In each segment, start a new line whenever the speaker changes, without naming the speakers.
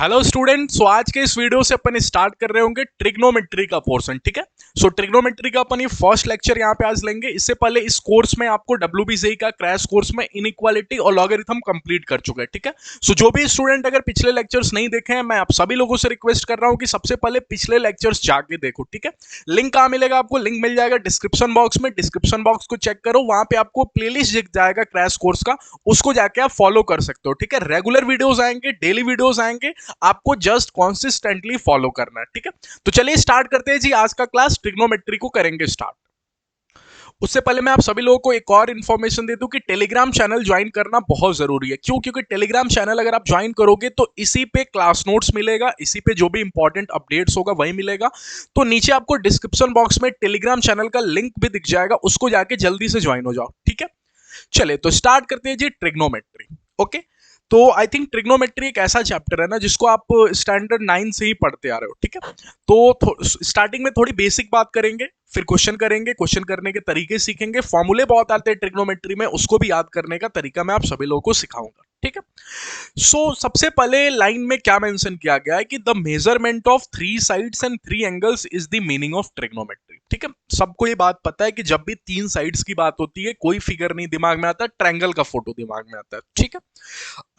Hello student. सो आज के इस वीडियो से अपन स्टार्ट कर रहे होंगे ट्रिग्नोमेट्री का पोर्शन। ठीक है। सो ट्रिग्नोमेट्री का अपन ये फर्स्ट लेक्चर यहाँ पे आज लेंगे। इससे पहले इस कोर्स में आपको WBCE का क्रैश कोर्स में इनइक्वालिटी और लॉगरिथम कंप्लीट कर चुके हैं। ठीक है। सो जो भी स्टूडेंट अगर पिछले लेक्चर्स नहीं देखे हैं, मैं आप सभी लोगों से रिक्वेस्ट कर रहा हूँ कि सबसे पहले पिछले लेक्चर्स जाके देखो। ठीक है। लिंक कहाँ मिलेगा आपको? लिंक मिल जाएगा डिस्क्रिप्शन बॉक्स में। डिस्क्रिप्शन बॉक्स को चेक करो, वहां पे आपको प्लेलिस्ट दिख जाएगा क्रैश कोर्स का, उसको जाके आप फॉलो कर सकते हो। ठीक है। रेगुलर वीडियोस आएंगे, डेली वीडियोस आएंगे, आपको जस्ट कॉन्सिस्टेंटली फॉलो करना है। ठीक है। तो चलिए स्टार्ट करते हैं जी। आज का क्लास ट्रिग्नोमेट्री को करेंगे स्टार्ट। उससे पहले मैं आप सभी लोगों को एक और इन्फॉर्मेशन दे दूं कि टेलीग्राम चैनल ज्वाइन करना बहुत जरूरी है। क्यों? क्योंकि टेलीग्राम चैनल अगर आप ज्वाइन करोगे तो इसी पे क्लास नोट्स मिलेगा, इसी पे जो भी इंपॉर्टेंट अपडेट्स होगा वही मिलेगा। तो नीचे आपको डिस्क्रिप्शन बॉक्स में टेलीग्राम चैनल का लिंक भी दिख जाएगा, उसको जाके जल्दी से ज्वाइन हो जाओ। ठीक है। चले तो स्टार्ट करते हैं जी ट्रिग्नोमेट्री। ओके। तो आई थिंक ट्रिग्नोमेट्री एक ऐसा चैप्टर है ना जिसको आप स्टैंडर्ड 9 से ही पढ़ते आ रहे हो। ठीक है। तो स्टार्टिंग में थोड़ी बेसिक बात करेंगे, फिर क्वेश्चन करेंगे, क्वेश्चन करने के तरीके सीखेंगे, फॉर्मूले बहुत आते हैं ट्रिग्नोमेट्री में, उसको भी याद करने का तरीका मैं आप सभी लोगों को सिखाऊंगा। ठीक है। सबसे पहले लाइन में क्या मेंशन किया गया है कि the measurement of 3 sides and 3 angles is the meaning of trigonometry. ठीक है। सबको ये बात पता है कि जब भी 3 साइड्स की बात होती है कोई फिगर नहीं दिमाग में आता, ट्रायंगल का फोटो दिमाग में आता है। ठीक है।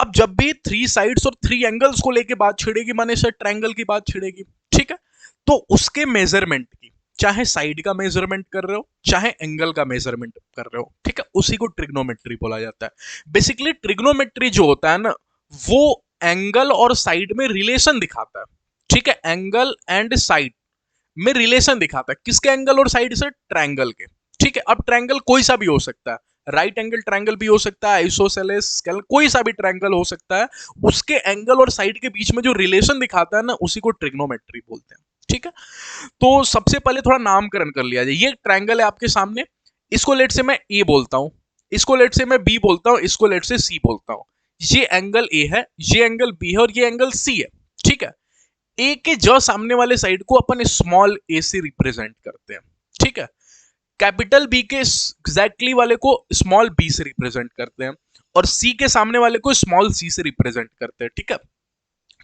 अब जब भी 3 साइड्स और 3 एंगल्स को लेके बात छिड़ेगी, माने सर ट्रायंगल की बात छिड़ेगी। ठीक है। तो उसके मेजरमेंट की, चाहे साइड का मेजरमेंट कर रहे हो चाहे एंगल का मेजरमेंट कर रहे हो, ठीक है, उसी को ट्रिग्नोमेट्री बोला जाता है। बेसिकली ट्रिग्नोमेट्री जो होता है ना, वो एंगल और साइड में रिलेशन दिखाता है। ठीक है। एंगल एंड साइड में रिलेशन दिखाता है। किसके एंगल और साइड से? ट्रायंगल के। ठीक है। अब ट्रायंगल कोई सा भी हो सकता है, राइट एंगल ट्रायंगल भी हो सकता है, आइसोसेलेस, कोई सा भी ट्रायंगल हो सकता है। उसके एंगल और साइड के बीच में जो रिलेशन दिखाता है ना, उसी को ट्रिग्नोमेट्री बोलते हैं। ठीक है। तो सबसे पहले थोड़ा नामकरण कर लिया जाए। ये ट्रायंगल है आपके सामने, इसको लेट से मैं ए बोलता हूं, इसको लेट से मैं बी बोलता हूं, इसको लेट से सी बोलता हूं। ये एंगल ए है, ये एंगल बी है और ये एंगल सी है। ठीक है। ए के जो सामने वाले साइड को अपन स्मॉल ए से रिप्रेजेंट करते हैं। ठीक है। कैपिटल बी के एग्जैक्टली वाले को स्मॉल बी से रिप्रेजेंट करते हैं और सी के सामने वाले को स्मॉल सी से रिप्रेजेंट करते हैं। ठीक है।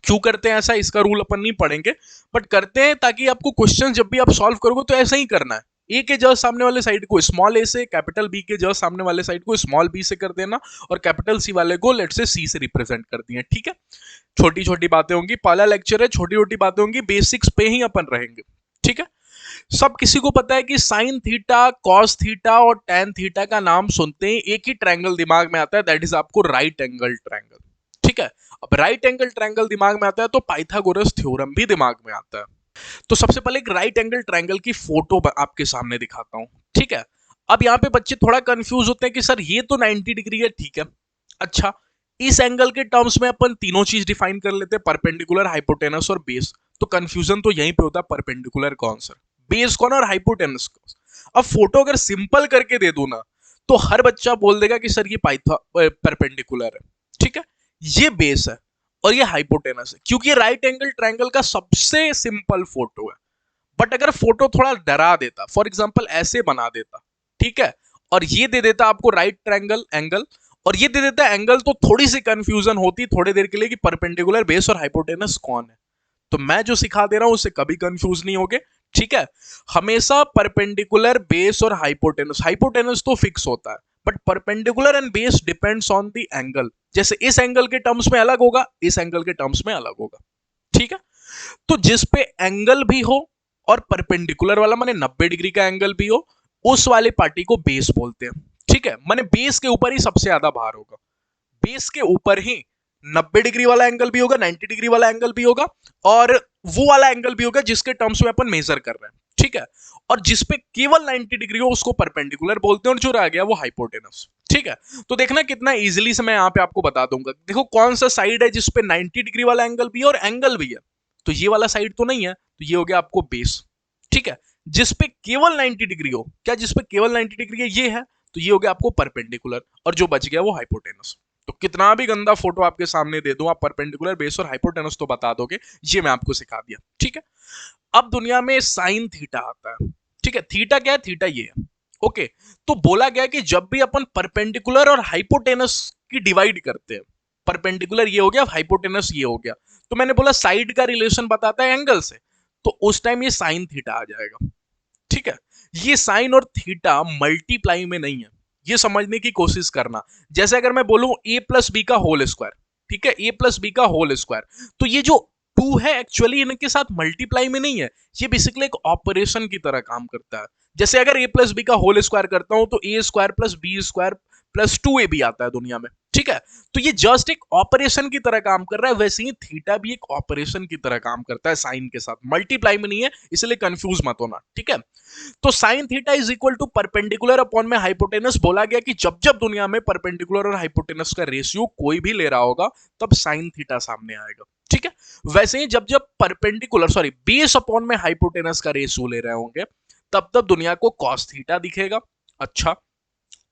क्यों करते हैं ऐसा, इसका रूल अपन नहीं पढ़ेंगे, बट करते हैं ताकि आपको क्वेश्चन जब भी आप सॉल्व करोगे तो ऐसा ही करना है। ए के जस्ट सामने वाले साइड को स्मॉल ए से, कैपिटल बी के जस्ट सामने वाले साइड को स्मॉल बी से कर देना और कैपिटल सी वाले को लेट से सी से रिप्रेजेंट कर दिए। ठीक है। छोटी छोटी बातें होंगी, पहला लेक्चर है, छोटी छोटी बातें होंगी, बेसिक्स पे ही अपन रहेंगे। ठीक है। सब किसी को पता है कि साइन थीटा, कॉस थीटा और टैन थीटा का नाम सुनते ही एक ही ट्रायंगल दिमाग में आता है, दैट इज आपको राइट एंगल ट्रायंगल। ठीक है। अब राइट एंगल ट्रायंगल दिमाग में आता है तो पाइथागोरस थ्योरम भी दिमाग में आता है। तो सबसे पहले एक राइट एंगल ट्रायंगल की फोटो आपके सामने दिखाता हूं। ठीक है। अब यहाँ पे बच्चे थोड़ा कंफ्यूज होते हैं कि सर ये तो 90 डिग्री है। ठीक है। अच्छा, इस एंगल के टर्म्स में अपन तीनों चीज डिफाइन कर लेते हैं, परपेंडिकुलर, हाइपोटेनस और बेस। तो कंफ्यूजन तो यहीं पे होता है, परपेंडिकुलर कौन सर, बेस कौन और हाइपोटेनस कौन। अब फोटो अगर सिंपल करके दे दूं ना, तो हर बच्चा बोल देगा कि सर ये पाइथा परपेंडिकुलर है। ठीक है। ये बेस है और ये हाइपोटेनस है, क्योंकि ये राइट एंगल ट्रायंगल का सबसे सिंपल फोटो है। बट अगर फोटो थोड़ा डरा देता, फॉर एग्जांपल ऐसे बना देता, ठीक है, और ये दे देता आपको राइट ट्रायंगल एंगल और ये दे देता एंगल, तो थोड़ी सी कंफ्यूजन होती थोड़ी देर के लिए कि परपेंडिकुलर, बेस और हाइपोटेनस कौन है। तो मैं जो सिखा दे रहा हूं उससे कभी कंफ्यूज नहीं होगे। ठीक है। हमेशा परपेंडिकुलर, बेस और हाइपोटेनस, हाइपोटेनस तो फिक्स होता है, but perpendicular and base depends on the angle. जैसे इस एंगल के टर्म्स में अलग होगा, इस एंगल के टर्म्स में अलग होगा। ठीक है। तो जिस पे एंगल भी हो और परपेंडिकुलर वाला माने 90 डिग्री का एंगल भी हो, उस वाले पार्टी को बेस बोलते हैं। ठीक है। माने बेस के ऊपर ही सबसे ज्यादा भार होगा, बेस के ऊपर ही 90 डिग्री वाला एंगल भी होगा, 90 डिग्री वाला एंगल भी होगा और वो वाला एंगल भी होगा जिसके टर्म्स में अपन मेजर कर रहे हैं। ठीक है। और जिसपे केवल 90 डिग्री हो उसको परपेंडिकुलर बोलते हैं और जो रह गया वो हाइपोटेनस। ठीक है। तो देखना कितना इजीली से मैं यहाँ पे आपको बता दूंगा। देखो कौन सा साइड है जिसपे 90 डिग्री वाला एंगल भी है और एंगल भी है, तो ये वाला साइड तो नहीं है, तो ये हो गया आपको बेस। ठीक है। जिसपे केवल 90 डिग्री हो, क्या जिसपे केवल 90 डिग्री है ये है, तो ये हो गया आपको परपेंडिकुलर और जो बच गया वो हाइपोटेनस। तो कितना भी गंदा फोटो आपके सामने दे दूं, आप परपेंडिकुलर, बेस और हाइपोटेनस तो बता दोगे। ये मैं आपको सिखा दिया। ठीक है। अब दुनिया में साइन थीटा आता है। ठीक है। थीटा क्या है? थीटा ये है। ओके। तो बोला गया कि जब भी अपन परपेंडिकुलर और हाइपोटेनस की डिवाइड करते हैं, परपेंडिकुलर ये हो गया, हाइपोटेनस ये हो गया। तो मैंने बोला साइड का रिलेशन बताता है एंगल से, तो उस टाइम ये साइन थीटा आ जाएगा। ठीक है, ये साइन और थीटा मल्टीप्लाई में नहीं है, ये समझने की कोशिश करना। जैसे अगर मैं बोलूं ए प्लस बी का होल स्क्वायर, ठीक है, ए प्लस बी का होल स्क्वायर, तो ये जो टू है एक्चुअली इनके साथ मल्टीप्लाई में नहीं है, ये बेसिकली एक ऑपरेशन की तरह काम करता है। जैसे अगर ए प्लस बी का होल स्क्वायर करता हूं तो a square plus B square plus 2a भी आता है दुनिया में। ठीक है, तो ये जस्ट एक ऑपरेशन की तरह काम कर रहा है, वैसे ही थीटा भी एक ऑपरेशन की तरह काम करता है साइन के साथ, मल्टीप्लाई में नहीं है, इसलिए कंफ्यूज मत होना। ठीक है, तो sine theta is equal to perpendicular upon में हाइपोटेनस। बोला गया कि जब जब दुनिया में परपेंडिकुलर और हाइपोटेनस का रेशियो कोई भी ले रहा होगा तब साइन थीटा सामने आएगा। ठीक है, वैसे ही जब जब परपेंडिकुलर बेस अपॉन में हाइपोटेनस का रेशियो ले रहे होंगे तब तब दुनिया को कॉस थीटा दिखेगा। अच्छा,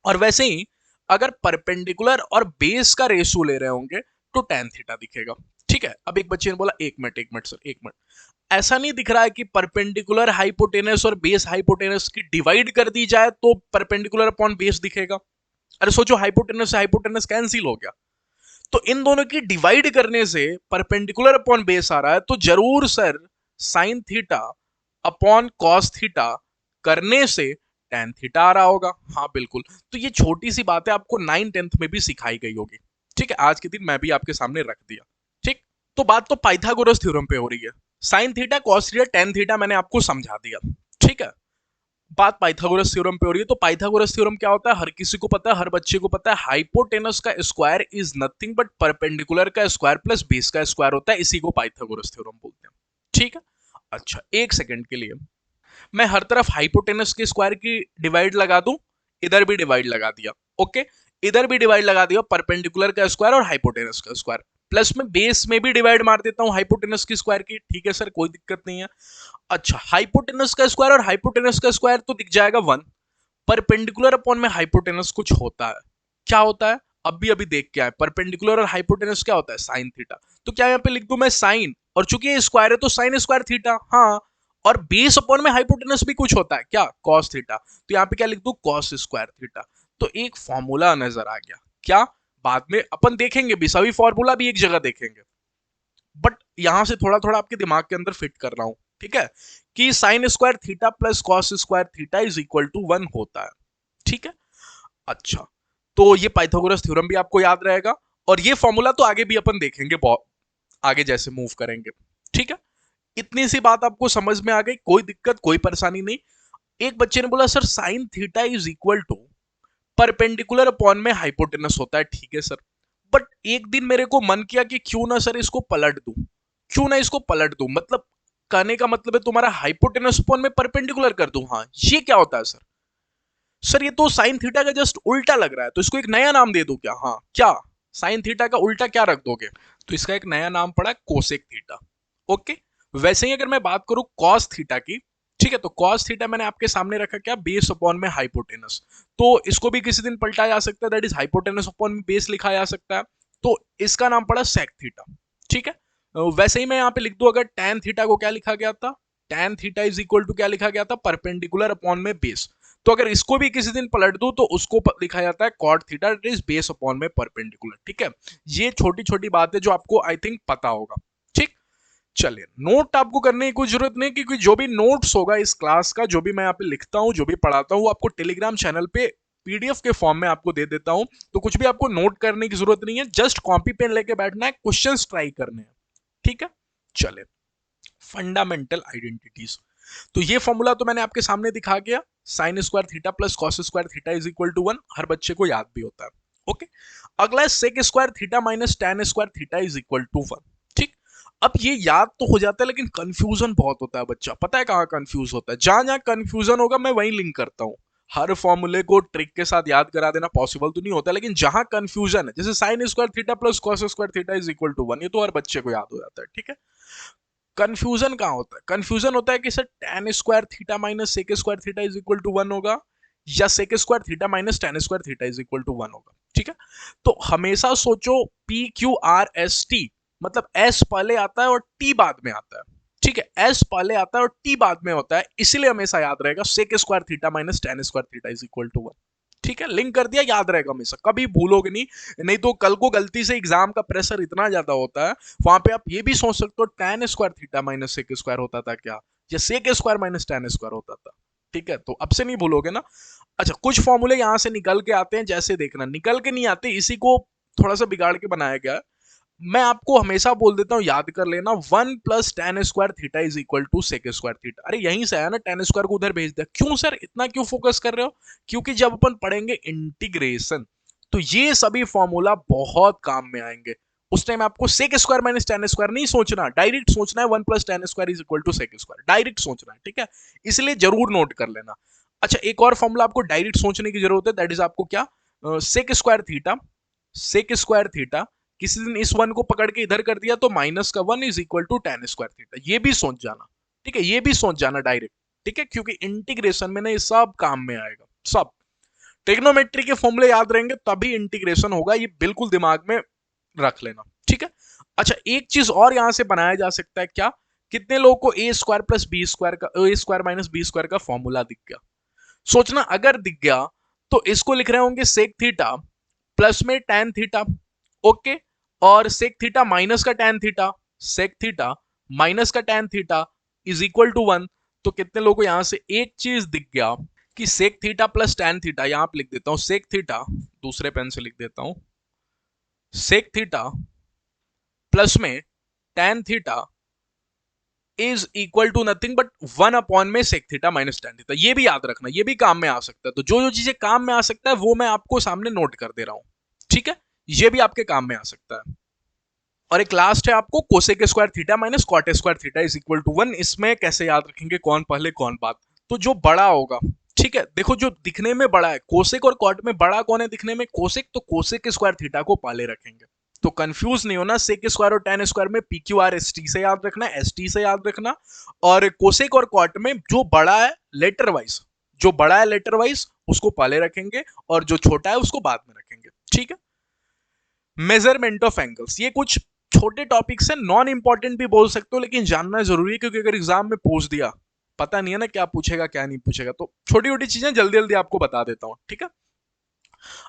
और वैसे ही अगर परपेंडिकुलर और बेस का रेशियो ले रहे होंगे तो tan थीटा दिखेगा। ठीक है, अब एक बच्चे ने बोला एक मिनट सर, एक मिनट, ऐसा नहीं दिख रहा है कि परपेंडिकुलर हाइपोटेनस और बेस हाइपोटेनस की डिवाइड कर दी जाए तो परपेंडिकुलर अपॉन बेस दिखेगा? अरे सोचो, हाइपोटेनस से हाइपोटेनस कैंसिल हो गया, तो इन दोनों की डिवाइड करने से परपेंडिकुलर अपॉन बेस आ रहा है, तो जरूर sir sine theta upon cos theta करने से tan थीटा आ रहा होगा। हाँ बिल्कुल, तो ये छोटी सी बात है, आपको 9th-10th में भी सिखाई गई होगी। ठीक है, आज के दिन मैं भी आपके सामने रख दिया। ठीक, तो बात तो पाइथागोरस थ्योरम पे हो रही है। Sine theta cos theta tan theta मैंने आपको समझा दिया। ठीक है, बात पाइथागोरस थ्योरम पे हो रही है। तो पाइथागोरस थ्योरम क्या होता है, हर किसी को पता है, हर बच्चे को पता है, हाइपोटेनस का square is nothing but perpendicular का स्क्वायर प्लस बेस का स्क्वायर होता है, इसी को पाइथागोरस थ्योरम बोलते हैं। ठीक है, अच्छा एक सेकंड के लिए मैं हर तरफ हाइपोटेनस के स्क्वायर की डिवाइड लगा दूं, इधर भी डिवाइड लगा दिया। ओके, इधर भी डिवाइड लगा दिया, परपेंडिकुलर का स्क्वायर और हाइपोटेनस का स्क्वायर, प्लस में बेस में भी डिवाइड मार देता हूं हाइपोटेनस की स्क्वायर की। ठीक है सर, कोई दिक्कत नहीं है। अच्छा, हाइपोटेनस का स्क्वायर और हाइपोटेनस का स्क्वायर तो दिख जाएगा 1, परपेंडिकुलर अपॉन में हाइपोटेनस कुछ होता है, क्या होता है अभी अभी देख के आए। परपेंडिकुलर और हाइपोटेनस क्या होता है, साइन थीटा। तो क्या यहाँ पे लिख दूं मैं साइन, और चूंकि ये स्क्वायर है तो साइन स्क्वायर थीटा। हाँ, और बेस अपॉन में हाइपोटेनस भी कुछ होता है, क्या, कॉस थीटा। तो यहाँ पे क्या लिख दूं, कॉस स्क्वायर थीटा। तो एक फॉर्मूला नजर आ गया, क्या, बाद में अपन देखेंगे भी, सभी फॉर्मूला भी एक जगह देखेंगे, बट यहां से थोड़ा थोड़ा आपके दिमाग के अंदर फिट कर रहा हूं। ठीक है, कि sine square theta plus cos square theta is equal to 1 होता है। ठीक है, अच्छा, तो ये पाइथागोरस थ्योरम भी आपको याद रहेगा, और ये फॉर्मूला तो आगे भी अपन देखेंगे, बहुत आगे जैसे मूव करेंगे। ठीक है, इतनी सी बात आपको समझ में आ गई, कोई दिक्कत कोई परेशानी नहीं। एक बच्चे ने बोला sir sine theta is equal to perpendicular upon में हाइपोटेनस होता है। ठीक है सर, बट एक दिन मेरे को मन किया कि क्यों ना सर इसको पलट दूं, क्यों ना इसको पलट दूं, मतलब कहने का मतलब है तुम्हारा हाइपोटेनस अपॉन में परपेंडिकुलर कर दूं। हाँ, ये क्या होता है सर? सर ये तो साइन थीटा का जस्ट उल्टा लग रहा है, तो इसको एक नया नाम दे दूं क्या? हाँ, क्या साइन थीटा का उल्टा क्या रख दोगे? तो इसका एक नया नाम पड़ा कोसेक थीटा। ओके, वैसे ही अगर मैं बात करूं कॉस थीटा की, ठीक है, तो कॉस थीटा मैंने आपके सामने रखा, क्या, बेस अपॉन में हाइपोटेनस। तो इसको भी किसी दिन पलटा जा सकता है, दैट इज हाइपोटेनस अपॉन में बेस लिखा जा सकता है, तो इसका नाम पड़ा सेक थीटा। ठीक है, वैसे ही मैं यहाँ पे लिख दूं, अगर टैन थीटा को क्या लिखा गया था, tan theta is equal to क्या लिखा गया था, परपेंडिकुलर अपॉन में बेस। तो अगर इसको भी किसी दिन पलट दूं तो उसको लिखा जाता है cot theta, that is base upon में परपेंडिकुलर। ठीक है, ये छोटी छोटी बातें जो आपको आई थिंक पता होगा। ठीक, चलिए, नोट आपको करने की कोई जरूरत नहीं, क्योंकि जो भी नोट्स होगा इस क्लास का, जो भी मैं यहाँ पे लिखता हूँ, जो भी पढ़ाता हूँ, वो आपको टेलीग्राम चैनल पे पीडीएफ के फॉर्म में आपको दे देता हूँ। तो कुछ भी आपको नोट करने की जरूरत नहीं है, जस्ट कॉपी पेन लेके बैठना है, क्वेश्चंस ट्राई करने हैं। ठीक है, चले, फंडामेंटल आइडेंटिटीज। तो ये फॉर्मूला तो मैंने आपके सामने दिखा गया, sine square theta plus cos square theta is equal to 1, हर बच्चे को याद भी होता है। ओके, अगला है sec square theta minus tan square theta is equal to 1। ठीक, अब ये याद तो हो जाता है, लेकिन कंफ्यूजन बहुत होता है बच्चा, पता है कहाँ कंफ्यूज होता है? जहां जहां कंफ्यूजन होगा मैं वहीं लिंक करता हूँ। हर फॉर्मूले को ट्रिक के साथ याद करा देना पॉसिबल तो नहीं होता, लेकिन जहां कंफ्यूजन है, जैसे sine square theta plus cos square theta is equal to 1, ये तो हर बच्चे को याद हो जाता है। ठीक है, कंफ्यूजन कहाँ होता है? कंफ्यूजन होता है कि sir tan square theta minus sec square theta is equal to 1 होगा, या sec square theta minus tan square theta is equal to 1 होगा। ठीक है, तो हमेशा सोचो PQRST, मतलब S पहले आता है और T बाद में आता है। ठीक है, S पहले आता है और T बाद में होता है, इसीलिए हमेशा याद रहेगा sec square theta minus tan square theta is equal to 1। ठीक है, लिंक कर दिया, याद रहेगा हमेशा, कभी भूलोगे नहीं। नहीं तो कल को गलती से एग्जाम का प्रेशर इतना ज्यादा होता है, वहां पे आप ये भी सोच सकते हो tan square theta minus sec square होता था क्या, या sec square minus tan square होता था। ठीक है, तो अब से नहीं भूलोगे ना। अच्छा, कुछ फॉर्मूले यहां से निकल के आते हैं, जैसे देखना, निकल के नहीं आते, इसी को थोड़ा सा बिगाड़ के बनाया गया है। मैं आपको हमेशा बोल देता हूँ, याद कर लेना, 1 + tan² theta is equal to sec square theta. अरे यहीं से आया ना, tan स्क्वायर को उधर भेज दिया, क्यों सर इतना क्यों फोकस कर रहे हो? क्योंकि जब अपन पढ़ेंगे इंटीग्रेशन, तो ये सभी फॉर्मूला बहुत काम में आएंगे। उस टाइम आपको sec square minus tan square नहीं सोचना, डायरेक्ट सोचना है 1 + tan² is equal to sec square, direct सोचना है। ठीक है, इसलिए जरूर नोट कर लेना। अच्छा, एक और फॉर्मूला आपको डायरेक्ट सोचने की जरूरत है, दैट इज आपको क्या, सेक स्क्वायर थीटा किसी दिन इस वन को पकड़ के इधर कर दिया तो -1 is equal to tan square theta, ये भी सोच जाना। ठीक है, ये भी सोच जाना डायरेक्ट। ठीक है, क्योंकि इंटीग्रेशन में ना ये सब काम में आएगा, सब ट्रिग्नोमेट्री के फॉर्मूले याद रहेंगे तभी इंटीग्रेशन होगा, ये बिल्कुल दिमाग में रख लेना। ठीक है। अच्छा, एक चीज और यहां से बनाया जा सकता है, क्या, कितने लोगों को ए स्क्वायर प्लस बी स्क्वायर का, ए स्क्वायर माइनस बी स्क्वायर का फॉर्मूला दिख गया? सोचना, अगर दिख गया तो इसको लिख रहे होंगे सेक थीटा प्लस में tan थीटा, ओके, और सेक थीटा माइनस का tan theta, sec theta minus का tan theta is equal to 1। तो कितने लोगों को यहां से एक चीज दिख गया कि sec theta plus tan theta, यहां पे लिख देता हूं सेक थीटा, दूसरे पेन से लिख देता हूं, सेक थीटा प्लस में tan theta is equal to nothing but 1 में sec theta minus tan theta. ये भी याद रखना, ये भी काम में आ सकता है। तो जो जो चीजें काम में आ सकता है वो मैं आपको सामने नोट कर दे रहा हूं। ठीक है, ये भी आपके काम में आ सकता है। और एक लास्ट है आपको, cosec square theta minus cot square theta is equal to 1। इसमें कैसे याद रखेंगे, कौन पहले कौन बाद? तो जो बड़ा होगा, ठीक है, देखो जो दिखने में बड़ा है, कोसेक और कॉट में बड़ा कौन है दिखने में? कोसेक, तो कोसेक स्क्वायर थीटा को पहले रखेंगे। तो कंफ्यूज नहीं होना, सेक स्क्वायर और tan स्क्वायर में PQR ST से याद रखना, ST से याद रखना। और कोसेक और कॉट में जो बड़ा है लेटर वाइज, जो बड़ा है लेटर वाइज उसको पहले रखेंगे, और जो छोटा है उसको बाद में रखेंगे। ठीक है। मेजरमेंट ऑफ एंगल्स, ये कुछ छोटे टॉपिक्स है, नॉन इंपॉर्टेंट भी बोल सकते हो, लेकिन जानना जरूरी है, क्योंकि अगर एग्जाम में पूछ दिया, पता नहीं है ना क्या पूछेगा क्या नहीं पूछेगा, तो छोटी छोटी चीजें जल्दी जल्दी आपको बता देता हूं। ठीक है।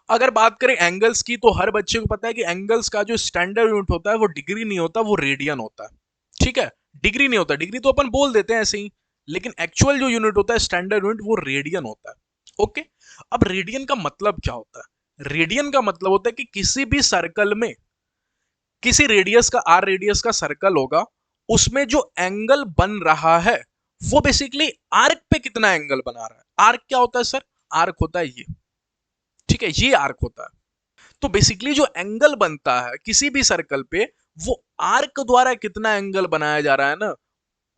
अगर बात करें एंगल्स की, तो हर बच्चे को पता है कि एंगल्स का जो स्टैंडर्ड यूनिट होता है वो डिग्री नहीं होता, वो रेडियन होता है। ठीक है, डिग्री नहीं होता, डिग्री तो अपन बोल देते हैं ऐसे ही, लेकिन एक्चुअल जो यूनिट होता है स्टैंडर्ड यूनिट, वो रेडियन होता है। ओके, अब रेडियन का मतलब क्या होता है? रेडियन का मतलब होता है कि किसी भी सर्कल में, किसी रेडियस का, आर रेडियस का सर्कल होगा, उसमें जो एंगल बन रहा है वो बेसिकली आर्क पे कितना एंगल बना रहा है। आर्क क्या होता है सर? आर्क होता है ये। ठीक है, ये आर्क होता है। तो बेसिकली जो एंगल बनता है किसी भी सर्कल पे, वो आर्क द्वारा कितना एंगल बनाया जा रहा है ना,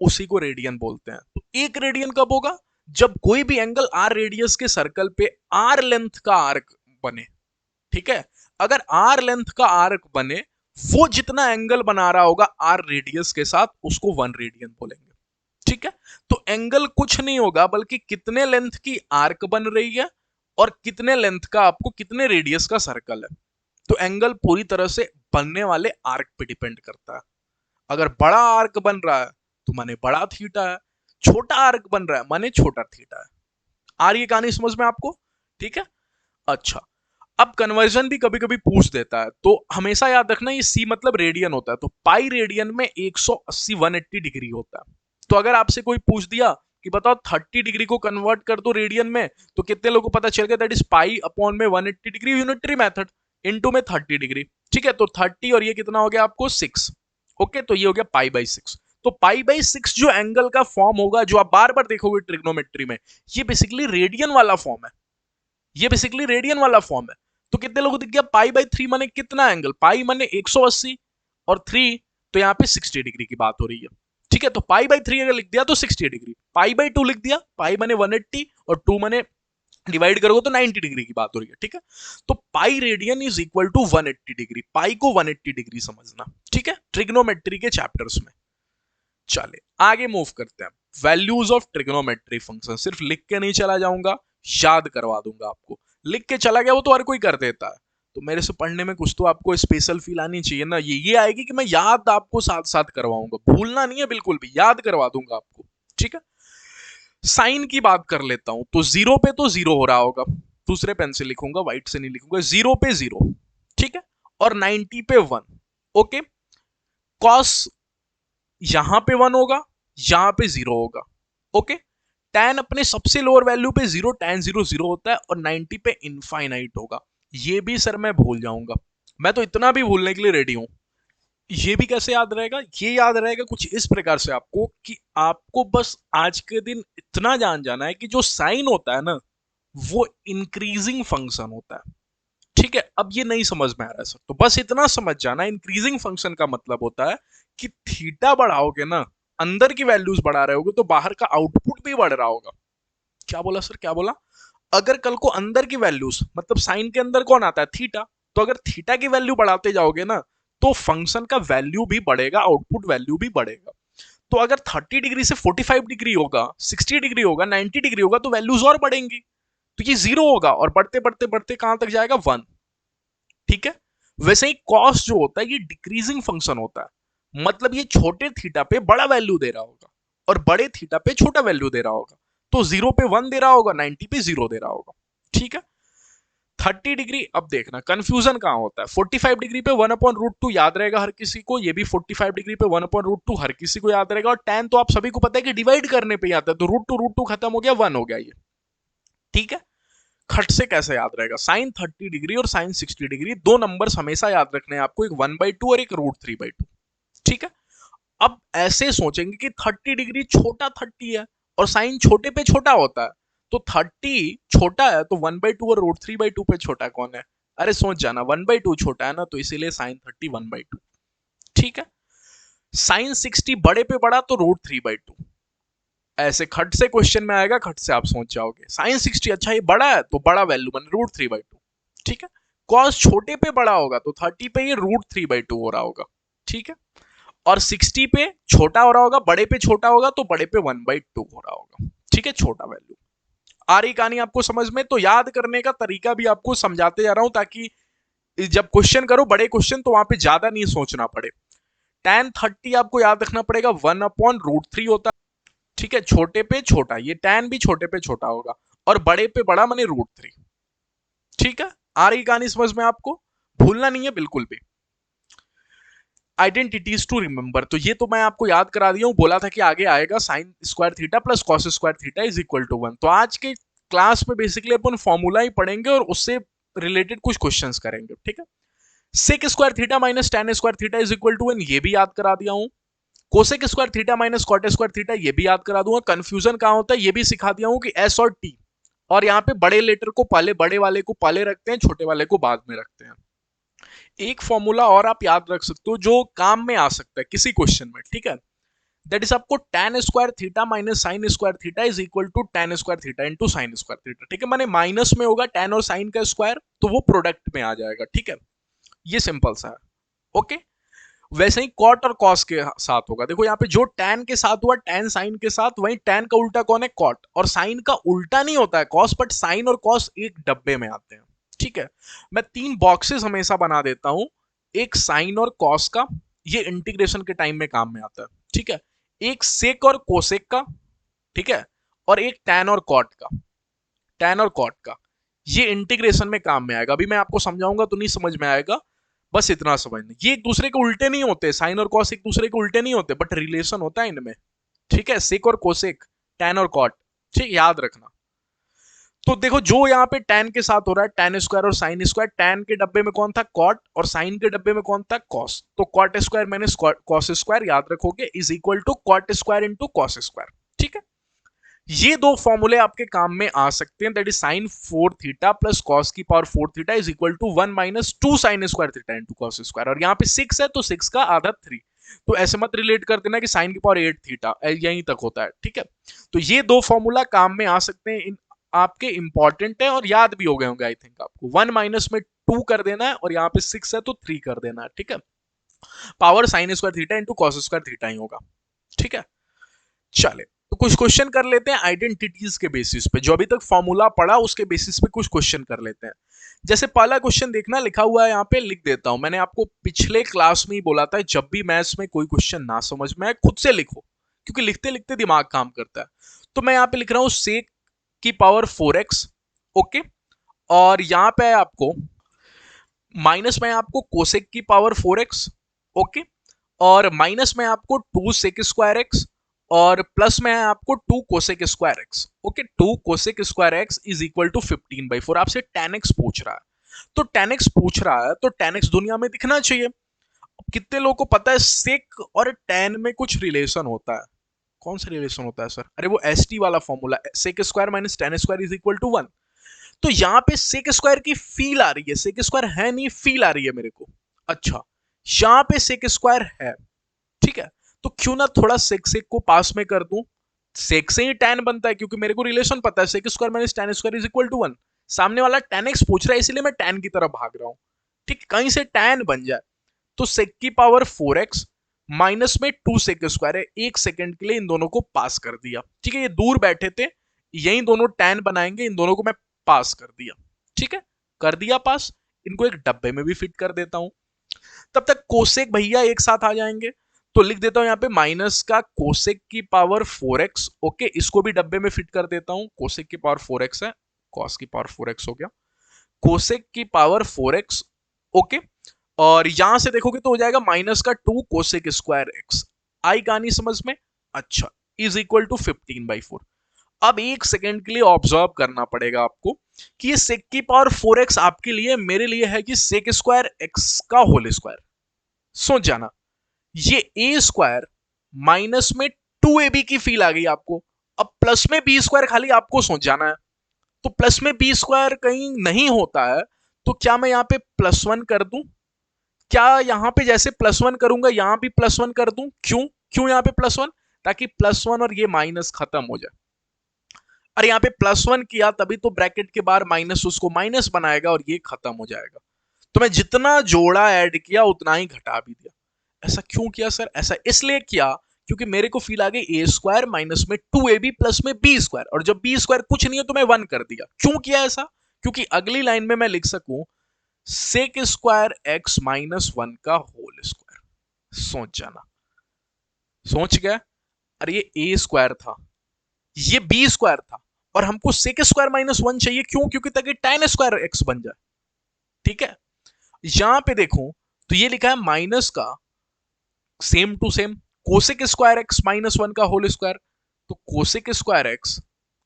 उसी को रेडियन बोलते हैं। तो एक रेडियन कब होगा? जब कोई भी एंगल आर रेडियस के सर्कल पे आर लेंथ का आर्क बने। ठीक है, अगर आर लेंथ का आर्क बने, वो जितना एंगल बना रहा होगा आर रेडियस के साथ, उसको 1 रेडियन बोलेंगे। ठीक है, तो एंगल कुछ नहीं होगा बल्कि कितने लेंथ की आर्क बन रही है और कितने लेंथ का, आपको कितने रेडियस का सर्कल है। तो एंगल पूरी तरह से बनने वाले आर्क पे डिपेंड करता है। अगर बड़ा आर्क बन रहा है तो माने बड़ा थीटा है, छोटा आर्क बन रहा है माने छोटा थीटा है। आ रही है कहानी समझ में आपको? ठीक है। अच्छा, अब कन्वर्जन भी कभी कभी पूछ देता है, तो हमेशा याद रखना ये सी मतलब रेडियन होता है, तो पाई रेडियन में 180 180 डिग्री होता है। तो अगर आपसे कोई पूछ दिया कि बताओ 30 डिग्री को कन्वर्ट कर दो रेडियन में, तो कितने लोगों को पता चल गया? दैट इज पाई अपॉन में 180 डिग्री यूनिटरी मेथड इनटू में 30 डिग्री। ठीक है, तो 30 और ये कितना हो गया आपको 6। ओके, तो ये हो गया पाई/6। तो पाई/6 जो एंगल का फॉर्म होगा, जो आप बार बार देखोगे ट्रिग्नोमेट्री में, ये बेसिकली रेडियन वाला फॉर्म है, ये बेसिकली रेडियन वाला फॉर्म है। तो कितने लोगों को दिख गया? पाई/3 माने कितना एंगल? पाई माने 180 और 3, तो यहाँ पे 60 डिग्री की बात हो रही है। ठीक है, तो पाई/3 अगर लिख दिया तो 60 डिग्री, पाई/2 लिख दिया, पाई माने 180 और 2 माने डिवाइड करोगे तो 90 डिग्री की बात हो रही है। ठीक है, तो pi radian is equal to 180 degree, pi को 180 डिग्री समझना। ठीक है, ट्रिग्नोमेट्री के चैप्टर्स में। चले आगे मूव करते हैं। वैल्यूज ऑफ ट्रिग्नोमेट्री फंक्शन, सिर्फ लिख के नहीं चला जाऊंगा, याद करवा दूंगा आपको। लिख के चला गया वो तो हर कोई कर देता है, तो मेरे से पढ़ने में कुछ तो आपको स्पेशल फील आनी चाहिए ना, ये आएगी कि मैं याद आपको साथ साथ करवाऊंगा, भूलना नहीं है बिल्कुल भी, याद करवा दूंगा आपको। ठीक है, साइन की बात कर लेता हूं, तो जीरो पे तो जीरो हो रहा होगा, दूसरे पेन से लिखूंगा, व्हाइट से नहीं लिखूंगा। 0 पे 0, ठीक है, और 90 पे 1। ओके, कॉस यहां पे 1 होगा, यहां पे 0 होगा। ओके, tan अपने सबसे लोअर वैल्यू पे 0, tan 0 0 होता है, और 90 पे इनफाइनाइट होगा। ये भी सर मैं भूल जाऊंगा, मैं तो इतना भी भूलने के लिए रेडी हूं। ये भी कैसे याद रहेगा? ये याद रहेगा कुछ इस प्रकार से आपको कि आपको बस आज के दिन इतना जान जाना है कि जो साइन होता है ना, वो इंक्रीजिंग फंक्शन होता है। ठीक है, अब ये नहीं समझ में आ रहा है सर, तो बस इतना समझ जाना, इंक्रीजिंग फंक्शन का मतलब होता है कि थीटा बढ़ाओगे ना, अंदर की वैल्यूज बढ़ा रहे होगे तो बाहर का आउटपुट भी बढ़ रहा होगा। क्या बोला सर, क्या बोला? अगर कल को अंदर की वैल्यूज, मतलब साइन के अंदर कौन आता है? थीटा। तो अगर थीटा की वैल्यू बढ़ाते जाओगे ना, तो फंक्शन का वैल्यू भी बढ़ेगा, आउटपुट वैल्यू भी बढ़ेगा। तो अगर 30 डिग्री से 45 डिग्री होगा, 60 डिग्री होगा, 90 डिग्री होगा, तो वैल्यूज और बढ़ेंगी। तो ये 0 होगा और बढ़ते बढ़ते बढ़ते कहां तक जाएगा? 1। ठीक है, वैसे ही कॉस जो होता है ये डिक्रीजिंग फंक्शन होता है, मतलब ये छोटे थीटा पे बड़ा वैल्यू दे रहा होगा और बड़े थीटा पे छोटा वैल्यू दे रहा होगा। तो 0 पे 1 दे रहा होगा, 90 पे 0 दे रहा होगा। ठीक है, 30 डिग्री, अब देखना कंफ्यूजन कहां होता है। 45 डिग्री पे 1/√2 याद रहेगा हर किसी को, ये भी 45 डिग्री पे 1/√2 हर किसी को याद रहेगा। और tan तो आप सभी को पता है कि डिवाइड करने पे आता है, तो √2 खत्म हो गया, 1 हो गया ये। ठीक है, खट से कैसे याद रहेगा? साइन 30 डिग्री और साइन 60 डिग्री, दो नंबर्स हमेशा याद रखने हैं आपको, एक 1/2 और एक √3/2। ठीक है, अब ऐसे सोचेंगे कि 30 डिग्री छोटा 30 है और साइन छोटे पे छोटा होता है, तो 30 छोटा है तो 1/2 और √3/2 पे छोटा कौन है? अरे सोच जाना, 1/2 छोटा है ना, तो इसीलिए साइन 30 1/2। ठीक है, साइन 60 बड़े पे बड़ा तो √3/2। ऐसे खट से क्वेश्चन में आएगा, खट से आप सोच जाओगे साइन 60, अच्छा ये बड़ा है तो बड़ा वैल्यू मान √3/2। ठीक है, कॉस छोटे पे बड़ा होगा तो 30 पे ये √3/2 हो रहा होगा। ठीक है, और 60 पे छोटा हो रहा होगा, बड़े पे छोटा होगा तो बड़े पे 1/2 हो रहा होगा। ठीक है, छोटा वैल्यू। आ रही कहानी आपको समझ में? तो याद करने का तरीका भी आपको समझाते जा रहा हूं, ताकि जब क्वेश्चन करो बड़े क्वेश्चन तो वहां पे ज्यादा नहीं सोचना पड़े। tan 30 आपको याद रखना पड़ेगा, 1/√3 होता है। ठीक है, छोटे पे छोटा, ये tan भी छोटे पे छोटा होगा और बड़े पे बड़ा माने √3। ठीक है, आ रही कहानी समझ में आपको? भूलना नहीं है बिल्कुल भी। आइडेंटिटीज टू रिमेंबर, तो ये तो मैं आपको याद करा दिया हूं, बोला था कि आगे आएगा sine square theta plus cos square theta is equal to 1। तो आज के क्लास में बेसिकली अपन फॉर्मूला ही पढ़ेंगे और उससे रिलेटेड कुछ क्वेश्चंस करेंगे। ठीक है, sec square theta minus tan square theta is equal to 1, ये भी याद करा दिया हूं। Cosec square theta minus cot square theta, ये भी याद करा दूंगा। कंफ्यूजन कहां होता है ये भी सिखा दिया हूं कि एस और टी, और यहाँ पे बड़े लेटर को पहले, बड़े वाले को पहले रखते हैं, छोटे वाले को बाद में रखते हैं। एक फॉर्मूला और आप याद रख सकते हो जो काम में आ सकता है किसी क्वेश्चन में। ठीक है, दैट इज आपको tan square theta minus sine square theta is equal to tan square theta into sine square theta. ठीक है, माने माइनस में होगा tan और साइन का स्क्वायर, तो वो प्रोडक्ट में आ जाएगा। ठीक है, ये सिंपल सा है। ओके, वैसे ही कॉट और कॉस के साथ होगा। देखो यहाँ पे जो tan के साथ हुआ tan साइन के साथ, वही tan का उल्टा कौन है? कॉट। और साइन का उल्टा नहीं होता है कॉस, बट साइन और कॉस एक डब्बे में आते हैं। ठीक है, मैं 3 बॉक्सेस हमेशा बना देता हूं, एक साइन और कॉस का, ये इंटीग्रेशन के टाइम में काम में आता है। ठीक है, एक सेक और कोसेक का, ठीक है, और एक tan और कॉट का, tan और कॉट का, ये इंटीग्रेशन में काम में आएगा। अभी मैं आपको समझाऊंगा तो नहीं समझ में आएगा, बस इतना समझना। ये एक दूसरे के उल्टे नहीं होते, साइन और कॉस एक दूसरे के उल्टे नहीं होते, बट रिलेशन होता है इनमें। ठीक है, सेक और कोसेक, tan और कॉट, ठीक, याद रखना। तो देखो जो यहाँ पे tan के साथ हो रहा है, tan स्क्वायर और साइन स्क्वायर, tan के डब्बे में कौन था? कॉट, और साइन के डब्बे में कौन था? कॉस। तो cot square minus cos square याद रखोगे is equal to cot square into cos square. ठीक है, ये दो फॉर्मूले आपके काम में आ सकते हैं, that is sine 4 theta plus cos की power 4 theta is equal to 1 minus 2 sine square theta into cos square. और यहाँ पे 6 है तो 6 का आधा 3, तो ऐसे मत रिलेट कर देना कि साइन की पावर 8 थीटा, यहीं तक होता है। ठीक है, तो ये दो फॉर्मूला काम में आ सकते हैं, आपके इंपॉर्टेंट है और याद भी हो गए होंगे आई थिंक आपको। 1 माइनस में 2 कर देना है और यहाँ पे 6 है तो 3 कर देना है। ठीक है, power sine square theta into cos square theta ही होगा। ठीक है, चले तो कुछ क्वेश्चन कर लेते हैं आइडेंटिटीज के बेसिस पे, जो अभी तक फॉर्मूला पढ़ा उसके बेसिस पे कुछ क्वेश्चन कर लेते हैं। जैसे पहला क्वेश्चन देखना, लिखा हुआ है यहाँ पे, लिख देता हूं। मैंने आपको पिछले क्लास में ही बोला था, जब भी मैथ्स में कोई क्वेश्चन ना समझ में आए खुद से लिखो, क्योंकि लिखते लिखते दिमाग काम करता है। तो मैं यहाँ पे लिख रहा हूं सेक की पावर 4x, ओके, और यहां पे है आपको माइनस में आपको कोसेक की पावर 4x, ओके, और माइनस में आपको 2 सेक स्क्वायर एक्स, और प्लस में है आपको 2 cosec square x, okay. 2 cosec square x is equal to 15/4। आपसे tan x पूछ रहा है, तो tan x पूछ रहा है तो tan x दुनिया में दिखना चाहिए। कितने लोगों को पता है सेक और tan में कुछ रिलेशन होता है? कौन सा रिलेशन होता है सर? अरे वो एस टी वाला formula, sec square minus tan square is equal to 1। तो यहां पे सेक स्क्वायर की फील आ रही है, सेक स्क्वायर है नहीं, फील आ रही है मेरे को। अच्छा, यहां पे सेक स्क्वायर है, ठीक है, तो क्यों ना थोड़ा सेक सेक को पास में कर दूं। सेक से ही tan बनता है, क्योंकि मेरे को रिलेशन पता है, sec square minus tan square is equal to 1। सामने वाला tan x पूछ रहा है, इसलिए मैं tan की तरफ भाग रहा हूं, ठीक, कहीं से tan बन जाए। तो सेक की पावर 4x माइनस में 2 सेक स्क्वायर है, एक सेकंड के लिए इन दोनों को पास कर दिया, ठीक है। ये दूर बैठे थे, यही दोनों tan बनाएंगे, इन दोनों को मैं पास कर दिया, ठीक है, कर दिया पास। इनको एक डब्बे में भी फिट कर देता हूं, तब तक कोसेक भैया एक साथ आ जाएंगे। तो लिख देता हूं यहां पे माइनस का कोसेक की पावर 4x, ओके, इसको भी डब्बे में फिट कर देता हूं। कोसेक की पावर 4x है, कॉस की पावर 4x हो गया, कोसेक की पावर 4x, ओके। और यहां से देखोगे तो हो जाएगा माइनस का 2 कोसेक स्क्वायर एक्स। आई कहानी समझ में? अच्छा, इज इक्वल टू 15/4। अब एक सेकेंड के लिए ऑब्जर्व करना पड़ेगा आपको कि ये सेक की पावर 4x आपके लिए, मेरे लिए है कि सेक स्क्वायर एक्स का होल स्क्वायर। सोच जाना, ये ए स्क्वायर माइनस में 2ab की फील आ गई आपको। अब प्लस में बी स्क्वायर खाली आपको सोच जाना है, तो प्लस में बी स्क्वायर कहीं नहीं होता है, तो क्या मैं यहां पे +1 कर दूं? क्या यहां पे जैसे +1 करूंगा यहां भी +1 कर दूं? क्यों क्यों यहां पे +1? ताकि +1 और ये माइनस खत्म हो जाए। अरे यहाँ पे +1 किया तभी तो ब्रैकेट के बाहर माइनस उसको माइनस बनाएगा और ये खत्म हो जाएगा। तो मैं जितना जोड़ा ऐड किया उतना ही घटा भी दिया। ऐसा क्यों किया सर? ऐसा इसलिए किया क्योंकि मेरे को फील आ गई ए स्क्वायर माइनस में 2ab प्लस में बी स्क्वायर, और जब बी स्क्वायर कुछ नहीं है तो मैं 1 कर दिया। क्यों किया ऐसा? क्योंकि अगली लाइन में मैं लिख सकूं सेक स्क्वायर एक्स माइनस 1 का होल स्क्वायर। सोच जाना, सोच गया? अरे ये ए स्क्वायर था, ये बी स्क्वायर था, और हमको सेक स्क्वायर माइनस 1 चाहिए। क्यों? क्योंकि ताकि tan स्क्वायर एक्स बन जाए, ठीक है। यहां पे देखो तो ये लिखा है माइनस का same to same cosec square x minus 1 का होल स्क्वायर। तो cosec square x,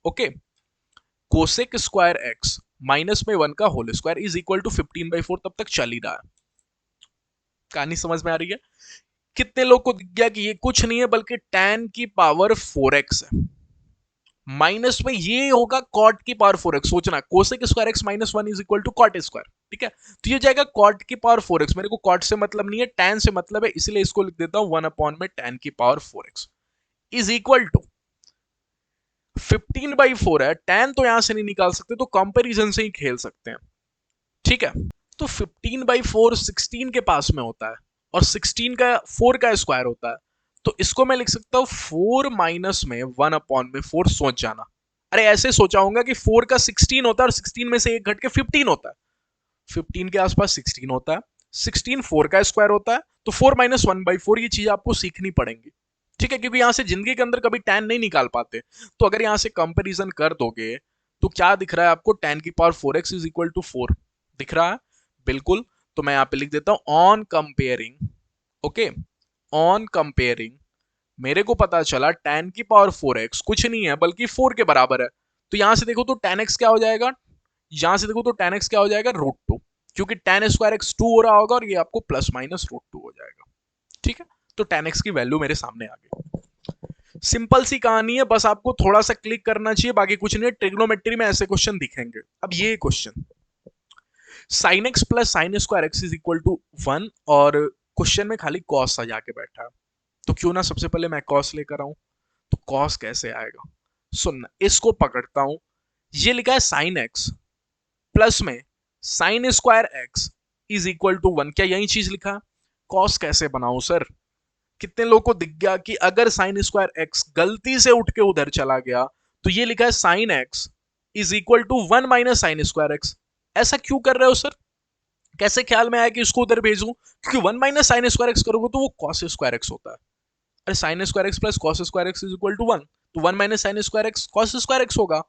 okay, cosec square x minus में 1 का whole square is equal to 15/4। तब तक चल ही रहा है, कहानी समझ में आ रही है? कितने लोग को दिख गया कि ये कुछ नहीं है बल्कि tan की पावर 4x है, माइनस में ये होगा कॉट की पावर 4x। सोचना, cosec square x minus 1 is equal to cot square, ठीक है। तो ये जाएगा कॉट की पावर 4x। मेरे को कॉट से मतलब नहीं है, tan से मतलब है, इसलिए इसको लिख देता हूं 1 में tan की power 4x is equal to 15/4 है। tan तो यहां से नहीं निकाल सकते, तो कंपेरिजन से ही खेल सकते हैं, ठीक है। तो 15/4 16 के पास में होता है, और 16 का 4 का स्क्वायर होता है। तो इसको मैं लिख सकता हूं 4 माइनस में 1/4। सोच जाना, अरे ऐसे सोचाऊंगा कि 4 का 16 होता है और 16 में से एक घट के 15 होता है, 15 के आसपास 16 होता है, 16 4 का स्क्वायर होता है। तो 4 माइनस 1/4 ये चीज आपको सीखनी पड़ेंगी, ठीक है, क्योंकि यहां से जिंदगी के अंदर कभी tan नहीं निकाल पाते। तो अगर यहां से कंपेरिजन कर दोगे तो क्या दिख रहा है आपको? tan की power 4x is equal to 4 दिख रहा है, बिल्कुल। तो मैं यहां पे लिख देता हूं on comparing, okay, on comparing मेरे को पता चला tan की पावर 4x कुछ नहीं है बल्कि 4 के बराबर है। तो यहां से देखो तो tan x क्या हो जाएगा? यहां से देखो तो tan x क्या हो जाएगा? √2, क्योंकि tan स्क्वायर एक्स 2 हो रहा होगा और ये आपको प्लस माइनस √2 हो जाएगा, ठीक है। तो tan x की वैल्यू मेरे सामने आ गई। सिंपल सी कहानी है, बस आपको थोड़ा सा क्लिक करना चाहिए, बाकी कुछ नहीं है। ट्रिग्नोमेट्री में ऐसे क्वेश्चन दिखेंगे। अब ये question sine x plus sine square x is equal to 1, और क्वेश्चन में खाली कॉस आ जाके बैठा है। तो क्यों ना सबसे पहले मैं कॉस लेकर आऊं। तो कॉस कैसे आएगा? सुनना, इसको पकड़ता हूं। ये लिखा है साइन एक्स प्लस में sine square x is equal to 1। क्या यही चीज लिखा? कॉस कैसे बनाऊं सर? कितने लोगों को दिख गया कि अगर साइन स्क्वायर एक्स गलती से उठ के उधर चला गया तो ये लिखा है sine x is equal to 1 minus sine square x. ऐसा क्यों कर रहे हो सर? कैसे ख्याल में आया कि उसको उधर भेजूं? क्योंकि 1 माइनस साइन स्क्वायर एक्स करोगे तो वो कॉस स्क्वायर एक्स होता है। अरे sine square x plus cos square x is equal to 1, तो 1 minus sine square x cos square x होगा।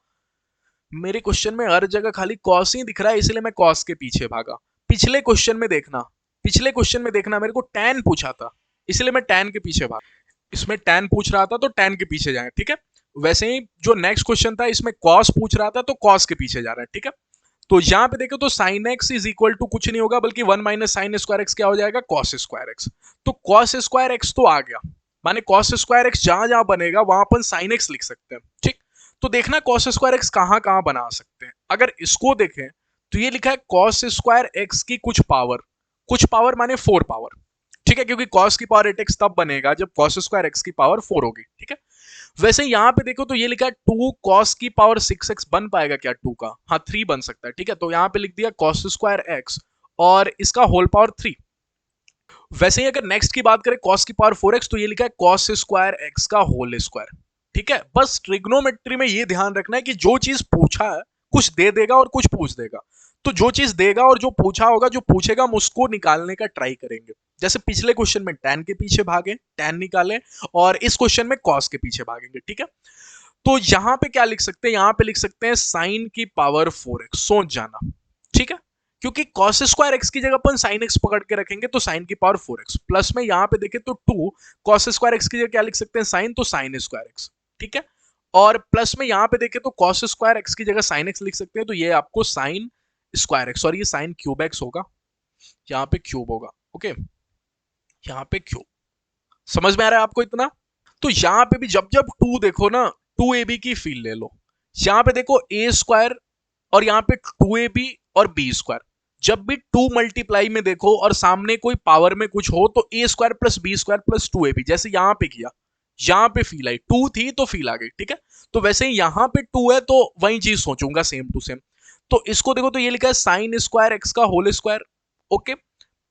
मेरे क्वेश्चन में हर जगह खाली कॉस ही दिख रहा है, इसलिए मैं कॉस के पीछे भागा। पिछले क्वेश्चन में देखना, पिछले क्वेश्चन में देखना मेरे को टैन पूछा था, इसलिए मैं टैन के पीछे भागा। इसमें टैन पूछ रहा था तो टैन के पीछे जाए, ठीक है। वैसे ही जो नेक्स्ट क्वेश्चन था इसमें कॉस पूछ रहा था तो कॉस के पीछे जा रहा है, ठीक है। तो यहां पे देखो तो sine x is equal to कुछ नहीं होगा बल्कि 1 माइनस साइन स्क्वायर एक्स क्या हो जाएगा, कॉस स्क्वायर एक्स। तो कॉस स्क्वायर एक्स तो आ गया, माने कॉस स्क्वायर एक्स जहां जहां बनेगा वहां अपन साइन एक्स लिख सकते हैं, ठीक। तो देखना कॉस स्क्वायर एक्स कहां कहां बना सकते हैं। अगर इसको देखें तो ये लिखा है कॉस स्क्वायर एक्स की कुछ पावर माने 4 पावर, ठीक है, क्योंकि कॉस की पावर 8x तब बनेगा जब कॉस स्क्वायर एक्स की पावर 4 होगी, ठीक है। वैसे यहां पे देखो तो ये लिखा है 2 कॉस की पावर 6x, बन पाएगा क्या 2 का, हाँ 3 बन सकता है, ठीक है। तो यहां पे लिख दिया कॉस स्क्वायर एक्स और इसका होल पावर 3। वैसे ही अगर नेक्स्ट की बात करें कॉस की पावर 4x, तो ये लिखा है कॉस स्क्वायर एक्स का होल स्क्वायर, ठीक है। बस ट्रिग्नोमेट्री में ये ध्यान रखना है कि जो चीज पूछा है कुछ दे देगा और कुछ पूछ देगा। तो जो चीज देगा और जो पूछा होगा, जो पूछेगा हम उसको निकालने का ट्राई करेंगे। जैसे पिछले क्वेश्चन में टैन के पीछे भागे, टैन निकाले, और इस क्वेश्चन में कॉस के पीछे भागेंगे, ठीक है। तो यहां पे क्या लिख सकते हैं, यहां पे लिख सकते हैं साइन की पावर 4x, सोच जाना, ठीक है। क्योंकि कॉस स्क्वायर एक्स की जगह अपन साइन एक्स पकड़ के रखेंगे तो साइन की पावर 4x, प्लस में यहां पे देखें तो 2 कॉस स्क्वायर एक्स की जगह क्या लिख सकते हैं साइन, तो साइन स्क्वायर एक्स, ठीक है। और प्लस में यहां पे देखें तो कॉस स्क्वायर एक्स की जगह साइन एक्स लिख सकते हैं, तो ये आपको साइन स्क्वायर एक्स, और ये साइन क्यूब एक्स होगा, यहाँ पे क्यूब होगा, ओके, यहाँ पे क्यूब। समझ में आ रहा है आपको इतना। तो यहां पे भी जब जब 2 देखो ना, 2ab की फील ले लो। यहां पे देखो a स्क्वायर और यहाँ पे 2ab और b स्क्वायर, जब भी 2 मल्टीप्लाई में देखो और सामने कोई पावर में कुछ हो तो a square plus b square plus 2ab, जैसे यहां पे किया, यहां पे फील आई, 2 थी तो फील आ गई, ठीक है। तो वैसे ही यहां पे 2 है तो वही चीज सोचूंगा सेम टू सेम। तो इसको देखो तो ये लिखा है साइन स्क्वायर एक्स का होल स्क्वायर, ओके,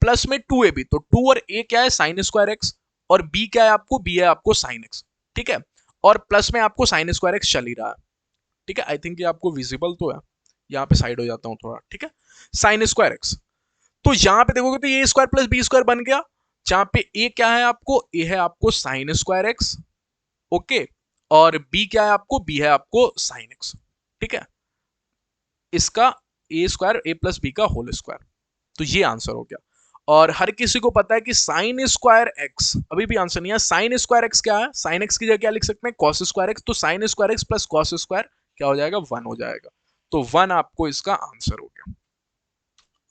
प्लस में 2ab, तो 2 और a क्या है साइन स्क्वायर एक्स, और b क्या है आपको, b है आपको साइन एक्स, ठीक है। और प्लस में आपको साइन स्क्वायर एक्स चल ही रहा है, ठीक है। आई थिंक ये आपको विजिबल तो है, यहाँ पे साइड हो जाता हूँ थोड़ा, ठीक है। साइन स्क्वायर एक्स, तो यहाँ पे देखोगे तो a square plus B square बन गया, जहां पे ए क्या है आपको, ए है आपको साइन स्क्वायर एक्स, ओके, और बी क्या है आपको, बी है आपको साइन एक्स, ठीक है। इसका ए स्क्वायर ए प्लस बी का होल स्क्वायर, तो ये आंसर हो गया। और हर किसी को पता है कि साइन स्क्वायर एक्स, अभी भी आंसर नहीं है, साइन स्क्वायर एक्स क्या है, साइन एक्स की जगह क्या लिख सकते हैं कॉस स्क्वायर एक्स, तो sign square x plus cos square क्या हो जाएगा, 1 हो जाएगा। तो 1 आपको इसका आंसर हो गया।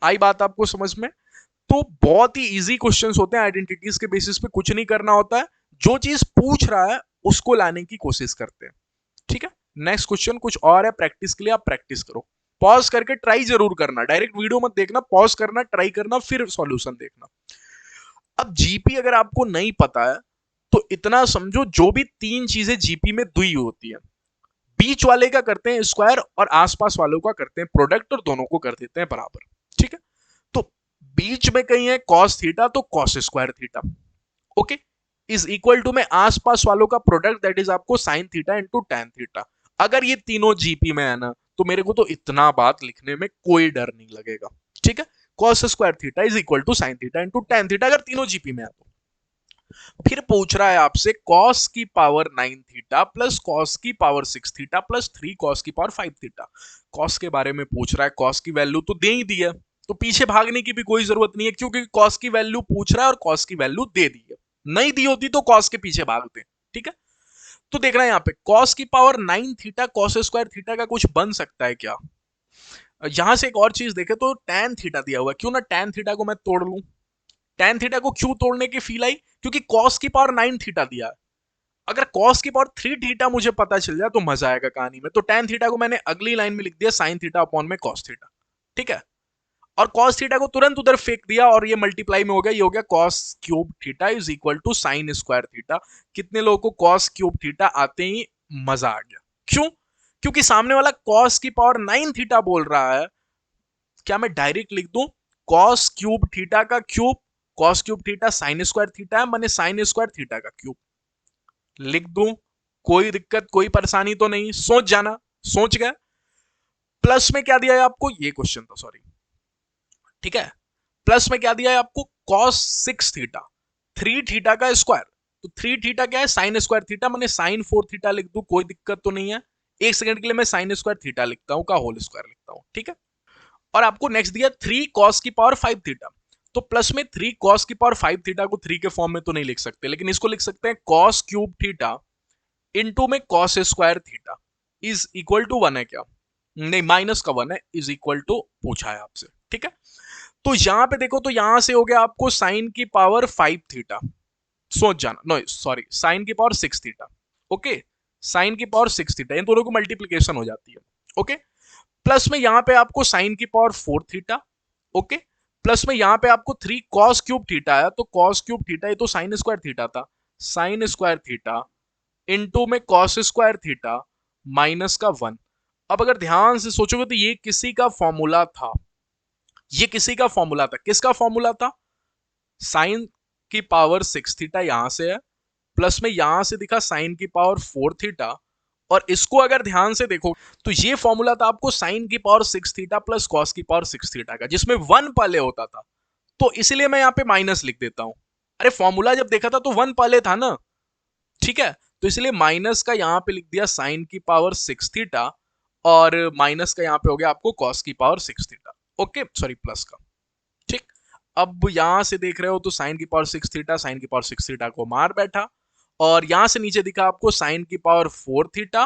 आई बात आपको समझ में। तो बहुत ही इजी क्वेश्चंस होते हैं, आइडेंटिटीज के बेसिस पे कुछ नहीं करना होता है, जो चीज पूछ रहा है उसको लाने की कोशिश करते हैं, ठीक है। नेक्स्ट क्वेश्चन कुछ और है, प्रैक्टिस के लिए आप प्रैक्टिस करो, पॉज करके ट्राई जरूर करना, डायरेक्ट वीडियो मत देखना, पॉज करना, ट्राई करना, फिर सॉल्यूशन देखना। अब जीपी अगर आपको नहीं पता है तो इतना समझो, जो भी 3 चीजें जीपी में दुई होती है, बीच वाले का करते हैं स्क्वायर और आसपास वालों का करते हैं प्रोडक्ट, और दोनों को कर देते हैं बराबर, ठीक है। तो बीच में कहीं है कॉस थीटा, तो cos square theta, okay, is equal to में आसपास वालों का प्रोडक्ट, दैट इज आपको sine theta into tan theta. अगर ये तीनों जीपी में है ना, तो मेरे को तो इतना बात लिखने में कोई डर नहीं लगेगा, ठीक है। Cos square theta is equal to sine theta into tan theta, अगर तीनों जीपी में है तो। फिर पूछ रहा है आपसे कॉस की पावर 9 थीटा प्लस कॉस की पावर 6 थीटा प्लस 3 कॉस की पावर 5 थीटा। कॉस के बारे में पूछ रहा है, कॉस की वैल्यू तो दे ही दी है, तो पीछे भागने की भी कोई जरूरत नहीं है, क्योंकि कॉस की वैल्यू पूछ रहा है और कॉस की वैल्यू दे दी है। नहीं दी होती तो कॉस के पीछे भागते, ठीक है। तो देखना है यहाँ पे कॉस की power 9 theta cos square theta का कुछ बन सकता है क्या। यहां से एक और चीज देखे तो टैन थीटा दिया हुआ है, क्यों ना टैन थीटा को मैं तोड़ लूं। टैन थीटा को क्यों तोड़ने की फील आई, क्योंकि कॉस की पावर 9 थीटा दिया है। अगर कॉस की पावर 3 थीटा मुझे पता चल जाए तो मजा आएगा कहानी में। तो टैन थीटा को मैंने अगली लाइन में लिख दिया साइन थीटा अपॉन में कॉस थीटा, ठीक है। और कॉस थीटा को तुरंत उधर फेंक दिया और ये मल्टीप्लाई में हो गया, ये हो गया cos cube theta is equal to sine square theta. कितने लोगों को कॉस क्यूब थीटा आते ही मजा आ गया, क्यों, क्योंकि सामने वाला कॉस की पावर 9 थीटा बोल रहा है। क्या मैं डायरेक्ट लिख दूं कॉस क्यूब थीटा का cube, cos cube theta sine square theta है, मैंने साइन स्क्वायर थीटा का क्यूब लिख दूं, कोई दिक्कत कोई परेशानी तो नहीं, सोच जाना, सोच गए। प्लस में क्या दिया है आपको, ये क्वेश्चन था सॉरी, ठीक है। प्लस में क्या दिया है आपको कॉस 6 थीटा, 3 थीटा का स्क्वायर, तो 3 थीटा क्या है साइन स्क्वायर थीटा, मैंने साइन 4 थीटा लिख दूं, कोई दिक्कत तो नहीं है। एक सेकंड के लिए मैं साइन स्क्वायर थीटा लिखता हूं का होल स्क्वायर लिखता हूं, ठीक है। और आपको नेक्स्ट दिया 3 कॉस की पावर 5 थीटा, तो प्लस में 3 कॉस की पावर 5 थीटा को 3 के फॉर्म में तो नहीं लिख सकते, लेकिन इसको लिख सकते हैं कॉस क्यूब थीटा इनटू में cos square theta is equal to 1 है क्या? नहीं, माइनस का 1 है, इज इक्वल टू पूछा है आपसे, ठीक है। तो यहां पे देखो, तो यहां से हो गया आपको साइन की पावर 5 थीटा, सोच जाना, नो सॉरी, साइन की पावर 6 थीटा, ओके, साइन की पावर 6 थीटा, इन दोनों को मल्टीप्लीकेशन हो जाती है, ओके। प्लस में यहां पे आपको साइन की पावर 4 थीटा, ओके। प्लस में यहां पे आपको 3 कॉस क्यूब थीटा आया, तो कॉस क्यूब थीटा ये तो साइन स्क्वायर थीटा था, साइन स्क्वायर थीटा इनटू में कॉस स्क्वायर थीटा माइनस का 1। अब अगर ध्यान से सोचोगे तो ये किसी का फॉर्मूला था, ये किसी का फॉर्मूला था, किसका फॉर्मूला था? साइन की पावर 6 थीटा यहां से है, प्लस में यहां से दिखा साइन की पावर 4 थीटा, और इसको अगर ध्यान से देखो तो ये फॉर्मूला था आपको साइन की पावर 6 थीटा प्लस कॉस की पावर 6 थीटा का, जिसमें 1 पहले होता था, तो इसलिए मैं यहां पे माइनस लिख देता हूं। अरे फॉर्मूला जब देखा था तो 1 पहले था ना, ठीक है, तो इसलिए माइनस का यहां पे लिख दिया साइन की पावर 6 थीटा, और माइनस का यहां पे हो गया आपको कॉस की power 6 theta, okay, sorry plus का, ठीक। अब यहां से देख रहे हो तो साइन की पावर 6 थीटा, साइन की पावर 6 थीटा को मार बैठा, और यहां से नीचे दिखा आपको साइन की पावर 4 थीटा,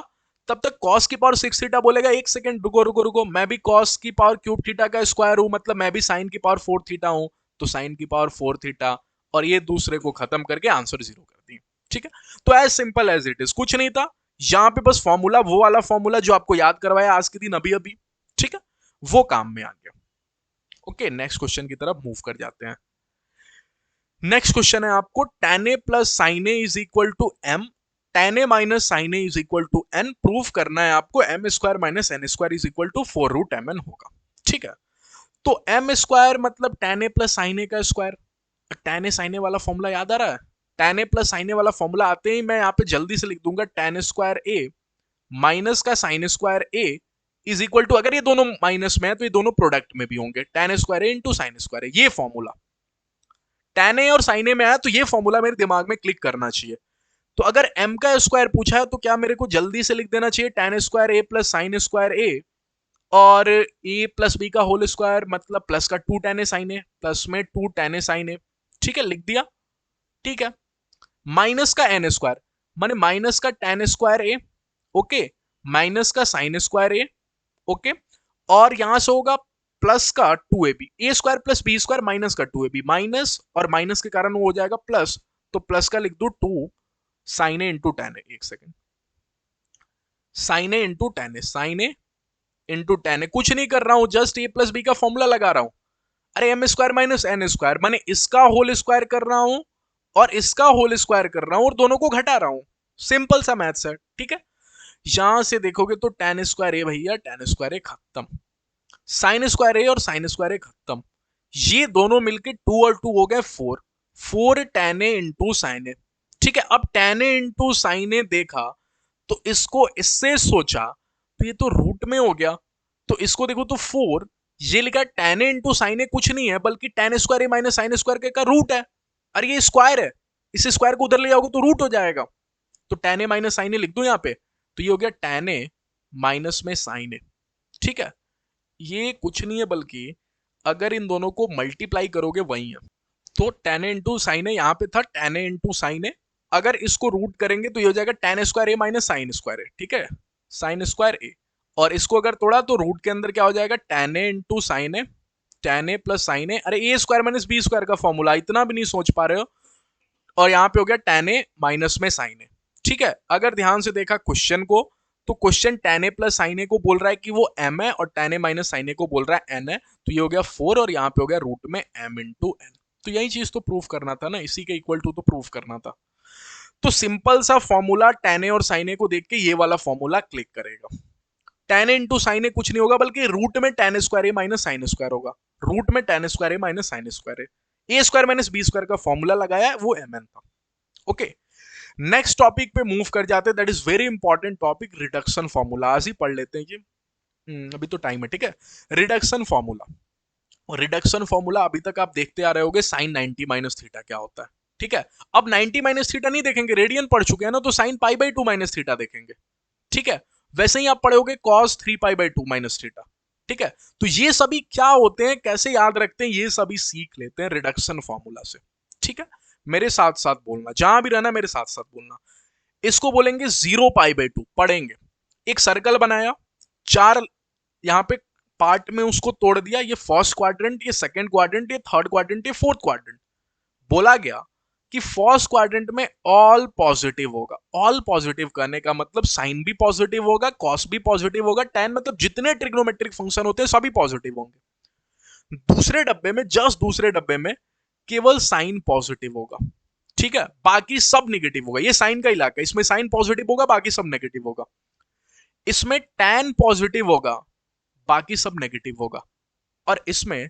तब तक कॉस की पावर 6 थीटा बोलेगा एक सेकंड रुको रुको रुको, मैं भी कॉस की पावर क्यूब थीटा का स्क्वायर हूं, मतलब मैं भी साइन की पावर 4 थीटा हूं, तो साइन की पावर 4 थीटा, और ये दूसरे को खत्म करके आंसर 0 कर दिए, ठीक है। तो as simple as it is, कुछ नहीं था यहां पे, बस फॉर्मूला, वो वाला फॉर्मूला जो आपको याद करवाया आज के दिन अभी अभी, ठीक है, वो काम में आ गया। ओके, नेक्स्ट क्वेश्चन की तरफ मूव कर जाते हैं। नेक्स्ट क्वेश्चन है आपको tan a plus sine A is equal to M, tan a minus sine A is equal to N, proof करना है आपको M square minus N square is equal to 4 root M N होगा, ठीक है। तो एम स्क्वायर मतलब tan a plus sine A का square, tan a sine A वाला फॉर्मूला याद आ रहा है? tan a plus sine A वाला फॉर्मूला आते ही मैं यहाँ पे जल्दी से लिख दूंगा tan स्क्वायर ए माइनस का sine square A is equal to, अगर ये दोनों माइनस में है तो ये दोनों प्रोडक्ट में भी होंगे, tan स्क्वायर ए इंटू साइन स्क्वायर ए, ये फॉर्मूला tan ए और sin ए में आया, तो ये फॉर्मूला मेरे दिमाग में क्लिक करना चाहिए। तो अगर m का स्क्वायर पूछा है तो क्या मेरे को जल्दी से लिख देना चाहिए tan स्क्वायर ए प्लस साइन स्क्वायर ए, और a प्लस बी का होल स्क्वायर मतलब प्लस का 2 tan ए साइन ए प्लस में 2 tan ए साइन ए, ठीक है, लिख दिया, ठीक है। माइनस का n स्क्वायर माने माइनस का tan square A, okay, minus का साइन स्क्वायर ए, ओके, और यहां से होगा प्लस का 2ab, A square plus B square minus का 2ab, माइनस और माइनस के कारण वो हो जाएगा प्लस, तो प्लस का लिख दो 2 sine A into tan A, एक second, sine A into tan A, sine A into tan A, कुछ नहीं कर रहा हूं, जस्ट ए प्लस बी का फॉर्मूला लगा रहा हूं। अरे M square minus N square माने इसका होल स्क्वायर कर रहा हूं और इसका होल स्क्वायर कर रहा हूं और दोनों को घटा रहा हूं, सिंपल सा मैथ्स है, ठीक है। यहां से देखोगे तो टेन स्क्वायर ए भैया, टेन स्क्वायर ए खत्म, साइन स्क्वायर ए और साइन स्क्वायर ए खत्म, ये दोनों मिलके 2 और 2 हो गए 4, 4 tan ए इंटू साइन ए, ठीक है। अब tan ए इंटू साइन ए देखा तो इसको इससे सोचा तो ये तो रूट में हो गया, तो इसको देखो तो 4, ये लिखा tan ए इंटू साइन ए कुछ नहीं है बल्कि tan square A minus sine square के का रूट है, अरे ये स्क्वायर है, इस स्क्वायर को उधर ले जाओगे तो रूट हो जाएगा, तो tan ए माइनस साइन ए लिख दो यहाँ पे, तो ये हो गया tan ए माइनस में साइन ए, ठीक है। ये कुछ नहीं है बल्कि अगर इन दोनों को मल्टीप्लाई करोगे वही है, तो tan ए इंटू साइन ए यहाँ पे था tan ए इंटू साइन ए, अगर इसको रूट करेंगे तो ये हो जाएगा tan square A minus sine square ए, ठीक है, साइन स्क्वायर ए, और इसको अगर तोड़ा तो रूट के अंदर क्या हो जाएगा tan ए इंटू साइन ए, tan ए प्लस साइन ए, अरे A square minus B square का फॉर्मूला, इतना भी नहीं सोच पा रहे हो, और यहाँ पे हो गया tan ए माइनस में साइन ए, ठीक है। अगर ध्यान से देखा क्वेश्चन को तो क्वेश्चन tan ए प्लस साइन ए को बोल रहा है कि वो m है और tan ए माइनस साइन ए को बोल रहा है n है, तो ये हो गया 4 और यहाँ पे हो गया रूट में m इंटू n, तो यही चीज तो प्रूफ करना था ना, इसी के इक्वल टू तो प्रूफ करना था। तो सिंपल सा फॉर्मूला tan ए और साइन ए को देख के ये वाला फॉर्मूला क्लिक करेगा, tan ए इंटू साइन ए कुछ नहीं होगा बल्कि रूट में tan square A minus sine square होगा, रूट में tan square A minus sine square A square minus B square का फॉर्मूला लगाया वो mn था, ओके। नेक्स्ट टॉपिक पे मूव कर जाते हैं, that is very important topic, reduction formula, आज ही पढ़ लेते हैं ये, अभी तो टाइम है, ठीक है। रिडक्शन फॉर्मूला, और रिडक्शन फॉर्मूला अभी तक आप देखते आ रहे होगे साइन 90 माइनस थीटा क्या होता है, ठीक है। अब 90 माइनस थीटा नहीं देखेंगे, रेडियन पढ़ चुके हैं ना, तो sine pi by 2 minus theta देखेंगे, ठीक है। वैसे ही आप पढ़ोगे cos 3 पाई/2 माइनस थीटा। ठीक है, तो ये सभी क्या होते हैं, कैसे याद रखते हैं, ये सभी सीख लेते हैं रिडक्शन फॉर्मूला से। ठीक है, मेरे साथ साथ बोलना, जहां भी रहना मेरे साथ साथ बोलना। इसको बोलेंगे 0 पाई/2, पढ़ेंगे। एक सर्कल बनाया, चार यहां पे पार्ट में उसको तोड़ दिया, ये फर्स्ट क्वाड्रेंट, ये सेकंड क्वाड्रेंट, ये थर्ड क्वाड्रेंट, ये फोर्थ क्वाड्रेंट। बोला गया कि फर्स्ट क्वाड्रेंट में ऑल पॉजिटिव होगा। ऑल पॉजिटिव करने का मतलब साइन भी पॉजिटिव होगा, कॉस भी पॉजिटिव होगा, tan मतलब जितने ट्रिग्नोमेट्रिक फंक्शन होते हैं सभी पॉजिटिव होंगे। दूसरे डब्बे में, जस्ट दूसरे डब्बे में केवल साइन पॉजिटिव होगा। ठीक है, बाकी सब नेगेटिव होगा। ये साइन का इलाका है, इसमें साइन पॉजिटिव होगा, बाकी सब नेगेटिव होगा। इसमें tan पॉजिटिव होगा, बाकी सब नेगेटिव होगा। और इसमें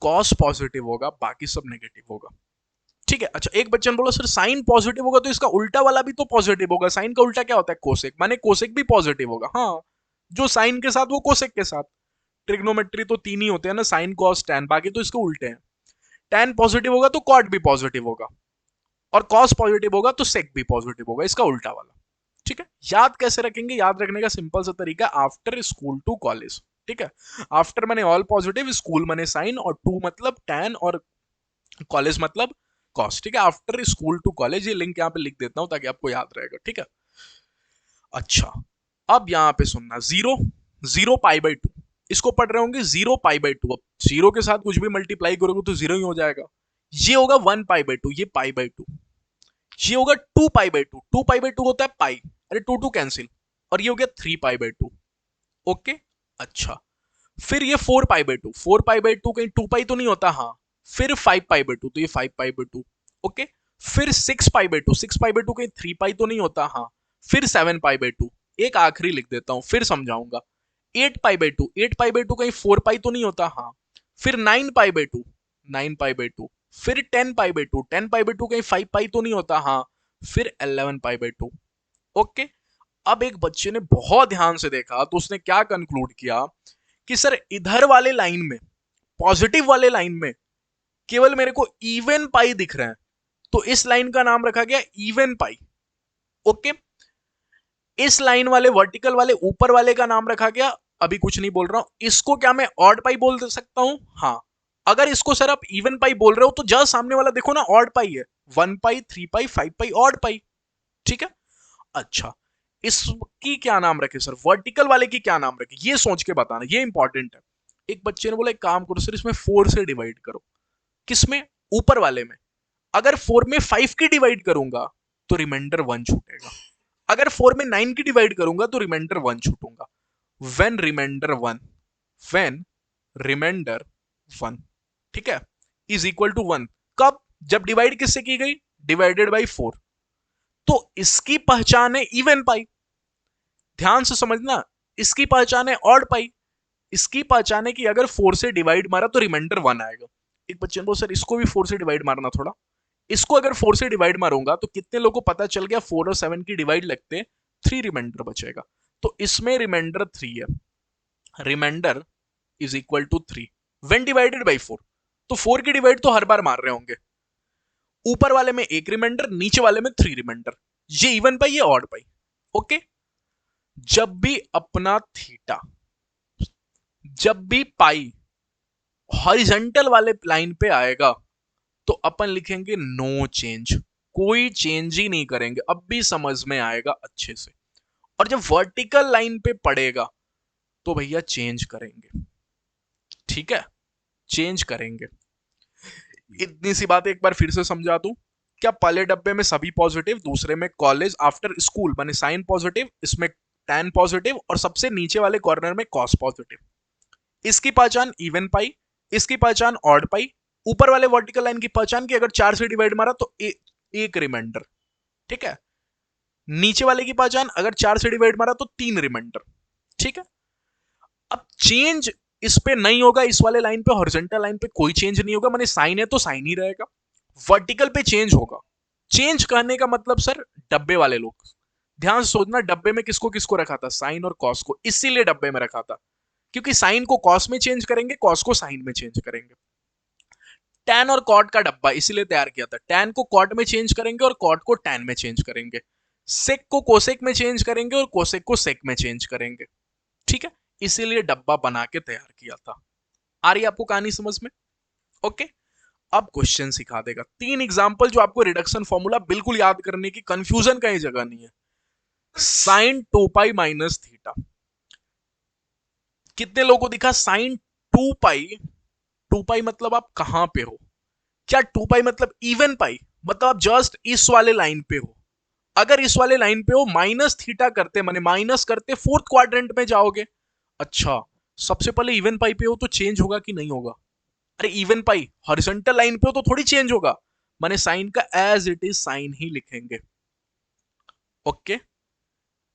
कॉस पॉजिटिव होगा, बाकी सब नेगेटिव होगा। ठीक है, अच्छा एक बच्चे ने बोला सर साइन पॉजिटिव होगा तो इसका उल्टा वाला भी तो पॉजिटिव होगा। साइन का उल्टा क्या होता है? कोसेक, माने कोसेक भी पॉजिटिव होगा। हाँ, जो साइन के साथ वो कोसेक के साथ। ट्रिग्नोमेट्री तो तीन ही होते हैं ना, साइन कॉस टैन, बाकी तो इसके उल्टे हैं। टैन पॉजिटिव होगा तो कॉट भी पॉजिटिव होगा, और कॉस पॉजिटिव होगा तो सेक भी पॉजिटिव होगा, इसका उल्टा वाला। ठीक है, याद कैसे रखेंगे? याद रखने का सिंपल सा तरीका, आफ्टर स्कूल टू कॉलेज। ठीक है, आफ्टर माने ऑल पॉजिटिव, स्कूल माने साइन, और टू मतलब टैन, और कॉलेज मतलब कॉस। ठीक है, आफ्टर स्कूल टू कॉलेज, ये लिंक यहाँ पे लिख देता हूं ताकि आपको याद रहेगा। ठीक है, अच्छा अब यहाँ पे सुनना, 0 पाई/2 इसको पढ़ रहे होंगे 0 पाई/2। अब जीरो के साथ कुछ भी मल्टीप्लाई करोगे तो जीरो ही हो जाएगा। ये होगा 1 पाई/2, ये पाई/2। ये होगा 2 पाई/2, 2 पाई/2 होता है पाई, अरे 2 कैंसिल, और ये हो गया 3 पाई/2। ओके, अच्छा फिर ये 4 पाई/2, 4 पाई/2 कहीं 2 पाई तो नहीं होता, हाँ। फिर 5 पाई/2, तो ये 5 पाई/2। ओके, फिर 6 पाई/2, 6 पाई/2 कहीं 3 पाई तो नहीं होता, हाँ। फिर 7 पाई/2, एक आखिरी लिख देता हूं फिर समझाऊंगा। 8 पाई/2, 8 पाई/2 कहीं 4 पाई तो नहीं होता, हाँ। फिर 9 पाई/2, 9 पाई/2। फिर 10 पाई/2, 10 पाई/2 कहीं 5 पाई तो नहीं होता, हाँ। फिर 11 पाई/2। ओके, अब एक बच्चे ने बहुत ध्यान से देखा तो उसने क्या कंक्लूड किया कि सर इधर वाले लाइन में, पॉजिटिव वाले लाइन में केवल मेरे को इवन पाई दिख रहे हैं, तो इस लाइन का नाम रखा गया इवन पाई। ओके, इस लाइन वाले वर्टिकल वाले ऊपर वाले का नाम रखा गया, अभी कुछ नहीं बोल रहा हूं, इसको क्या मैं ऑड पाई बोल सकता हूं? हाँ। अगर इसको सर आप इवन पाई बोल रहे हो तो जस्ट सामने वाला देखो ना, ऑड पाई है। 1 पाई, 3 पाई, 5 पाई, ऑड पाई। ठीक है, अच्छा इसकी क्या नाम रखे सर? वर्टिकल वाले की क्या नाम रखे, ये सोच के बताना, ये इंपॉर्टेंट है। एक बच्चे ने बोला एक काम करो सर, इसमें 4 से डिवाइड करो। किसमें? ऊपर वाले में। अगर 4 में 5 की डिवाइड करूंगा तो रिमाइंडर 1 छूटेगा। अगर 4 में 9 की डिवाइड करूंगा तो रिमाइंडर 1 छूटूंगा। व्हेन रिमाइंडर 1, व्हेन रिमाइंडर 1, ठीक है, इज इक्वल टू 1। कब? जब डिवाइड किससे की गई? Divided by 4। तो इसकी पहचान है इवन पाई, ध्यान से समझना। इसकी पहचान है ऑड पाई, इसकी पहचान है कि अगर 4 से डिवाइड मारा तो रिमाइंडर 1 आएगा। एक बच्चे ने बोला सर इसको भी 4 से डिवाइड मारना थोड़ा। इसको अगर 4 से डिवाइड मारूंगा तो कितने लोगों को पता चल गया? 4 और 7 की डिवाइड लगते 3 रिमाइंडर बचेगा। तो इसमें रिमाइंडर 3 है। Remainder is equal to 3 when divided by 4। तो 4 की डिवाइड तो हर बार मार रहे होंगे। ऊपर वाले में 1 रिमाइंडर, नीचे वाले में 3 रिमाइंडर। ये इवन पाई, ये ऑड पाई। ओके, जब भी अपना थीटा, जब भी पाई हॉरिजॉन्टल वाले लाइन पे आएगा तो अपन लिखेंगे नो चेंज, कोई चेंज ही नहीं करेंगे। अब भी समझ में आएगा अच्छे से। और जब वर्टिकल लाइन पे पड़ेगा तो भैया चेंज करेंगे। ठीक है, चेंज करेंगे। इतनी सी बात एक बार फिर से समझा दूं, क्या पहले डब्बे में सभी पॉजिटिव, दूसरे में कॉलेज, आफ्टर स्कूल माने साइन पॉजिटिव, इसमें टैन पॉजिटिव, और सबसे नीचे वाले कॉर्नर में कॉस पॉजिटिव। इसकी पहचान इवन पाई, इसकी पहचान ऑड पाई। ऊपर वाले वर्टिकल लाइन की पहचान की अगर 4 से डिवाइड मारा तो एक रिमाइंडर। ठीक है, नीचे वाले की पहचान अगर 4 से डिवाइड मारा तो 3 रिमाइंडर। ठीक है, अब चेंज इस पे नहीं होगा, इस वाले लाइन पे, हॉरिजॉन्टल लाइन पे कोई चेंज नहीं होगा, माने साइन है तो साइन ही रहेगा। वर्टिकल पे चेंज होगा। चेंज करने का मतलब सर डब्बे वाले लोग, ध्यान से सोचना, डब्बे में किसको किसको रखा था? साइन और कॉस को, इसीलिए डब्बे में रखा था, क्योंकि साइन को कॉस में चेंज करेंगे, कॉस को साइन में चेंज करेंगे। टैन और कॉट का डब्बा इसीलिए तैयार किया था, टैन को कॉट में चेंज करेंगे और कॉट को टैन में चेंज करेंगे। सेक को कोसेक में चेंज करेंगे और कोसेक को सेक में चेंज करेंगे, ठीक है, इसीलिए डब्बा बना के तैयार किया था। आ रही है आपको कहानी समझ में? ओके, अब क्वेश्चन सिखा देगा 3 एग्जांपल जो आपको रिडक्शन फॉर्मूला बिल्कुल याद करने की कंफ्यूजन कहीं जगह नहीं है। साइन 2 पाई माइनस थीटा, कितने लोगों को दिखा साइन 2 पाई? 2 पाई मतलब आप कहां पे हो? क्या 2 पाई मतलब इवन पाई? मतलब आप जस्ट इस वाले लाइन पे हो। अगर इस वाले लाइन पे हो माइनस थीटा करते माने माइनस करते फोर्थ क्वाड्रेंट में जाओगे। अच्छा, सबसे पहले इवन पाई पे हो तो चेंज होगा कि नहीं होगा? अरे इवन पाई हॉरिजॉन्टल लाइन पे हो तो थोड़ी चेंज होगा, माने साइन का एज इट इज साइन ही लिखेंगे। ओके,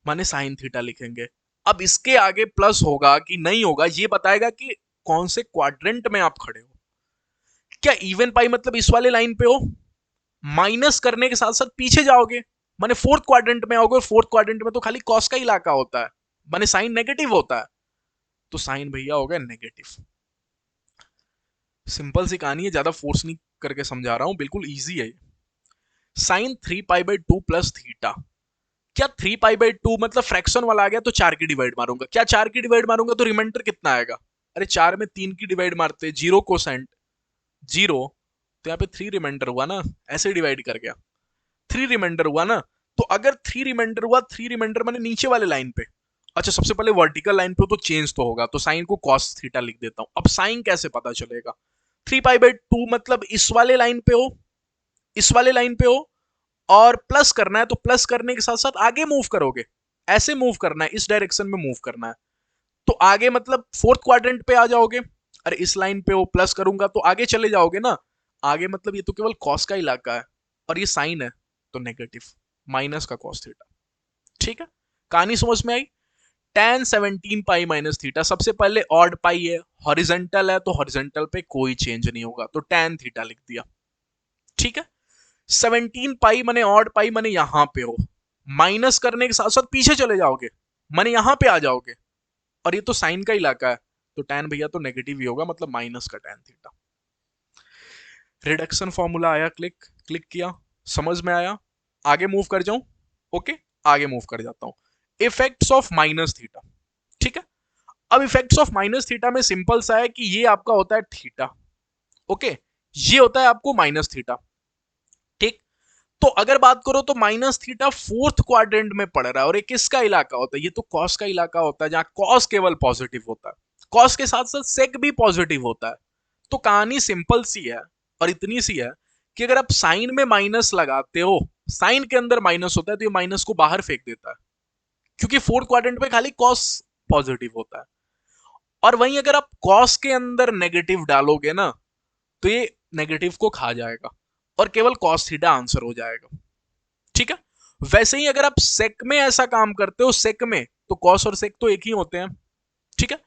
माने साइन थीटा लिखेंगे। अब इसके आगे प्लस होगा कि नहीं होगा ये बताएगा कि कौन से क्वाड्रेंट में आप खड़े हो। क्या इवन पाई मतलब इस वाले लाइन पे हो, माइनस करने के साथ साथ पीछे जाओगे, माने फोर्थ क्वाड्रेंट में आओगे, और फोर्थ क्वाड्रेंट में तो खाली कॉस का इलाका होता है, माने साइन नेगेटिव होता है, तो साइन भैया हो गया नेगेटिव। सिंपल सी कहानी है, ज्यादा फोर्स नहीं करके समझा रहा हूं, बिल्कुल इजी है। साइन 3 पाई/2 प्लस थीटा, क्या 3 पाई/2 मतलब फ्रैक्शन वाला आ गया तो 4 की डिवाइड मारूंगा, क्या 4 की डिवाइड मारूंगा तो रिमाइंडर कितना आएगा? अरे 4 में 3 की डिवाइड मारते, 0 कोसेंट 0, तो यहाँ पे 3 रिमाइंडर हुआ ना, ऐसे डिवाइड कर गया, 3 रिमाइंडर हुआ ना। तो अगर 3 रिमाइंडर हुआ, 3 रिमाइंडर मैंने नीचे वाले लाइन पे, अच्छा सबसे पहले वर्टिकल लाइन पे तो चेंज तो होगा, तो साइन को कॉस थीटा लिख देता हूं। अब साइन कैसे पता चलेगा? 3 पाई/2 मतलब इस वाले लाइन पे हो, इस वाले लाइन पे हो, और प्लस करना है तो प्लस करने के साथ साथ आगे मूव करोगे, ऐसे मूव करना है, इस डायरेक्शन में मूव करना है, तो आगे मतलब फोर्थ क्वाड्रेंट पे आ जाओगे। अरे इस लाइन पे हो, प्लस करूंगा तो आगे चले जाओगे ना, आगे मतलब ये तो केवल कॉस का इलाका है, और ये साइन है तो नेगेटिव, माइनस का कॉस थीटा। ठीक है, कहानी समझ में आई? tan 17 पाई माइनस थीटा, सबसे पहले ऑड पाई है, हॉरिजेंटल है तो हॉरिजेंटल पे कोई चेंज नहीं होगा, तो tan थीटा लिख दिया। ठीक है, 17 पाई माने ऑड पाई माने यहां पे हो, माइनस करने के साथ साथ पीछे चले जाओगे, माने यहां पे आ जाओगे, और ये तो साइन का इलाका है, तो tan भैया तो नेगेटिव ही होगा, मतलब माइनस का tan थीटा। रिडक्शन फॉर्मूला आया, क्लिक क्लिक किया, समझ में आया? आगे मूव कर जाऊं? ओके, आगे मूव कर जाता हूं। इफेक्ट्स ऑफ माइनस थीटा, ठीक है। अब इफेक्ट्स ऑफ माइनस थीटा में सिंपल सा है कि ये आपका होता है थीटा, ओके, ये होता है आपको माइनस थीटा, ठीक। तो अगर बात करो तो माइनस थीटा फोर्थ क्वाड्रेंट में पड़ रहा है, और ये किसका इलाका होता है? ये तो कॉस का इलाका होता है, जहां कॉस केवल पॉजिटिव होता है, कॉस के साथ साथ सेक भी पॉजिटिव होता है। तो कहानी सिंपल सी है, और इतनी सी है कि अगर आप साइन में माइनस लगाते हो, साइन के अंदर माइनस होता है, तो ये माइनस को बाहर फेंक देता है, क्योंकि फोर्थ क्वाड्रेंट में खाली कॉस पॉजिटिव होता है। और वहीं अगर आप कॉस के अंदर नेगेटिव डालोगे ना, तो ये नेगेटिव को खा जाएगा, और केवल कॉस थीटा आंसर हो जाएगा। ठीक है, वैसे ही अगर आप सेक में ऐसा काम करते हो, सेक में तो कॉस और सेक तो एक ही होते हैं, ठीक है,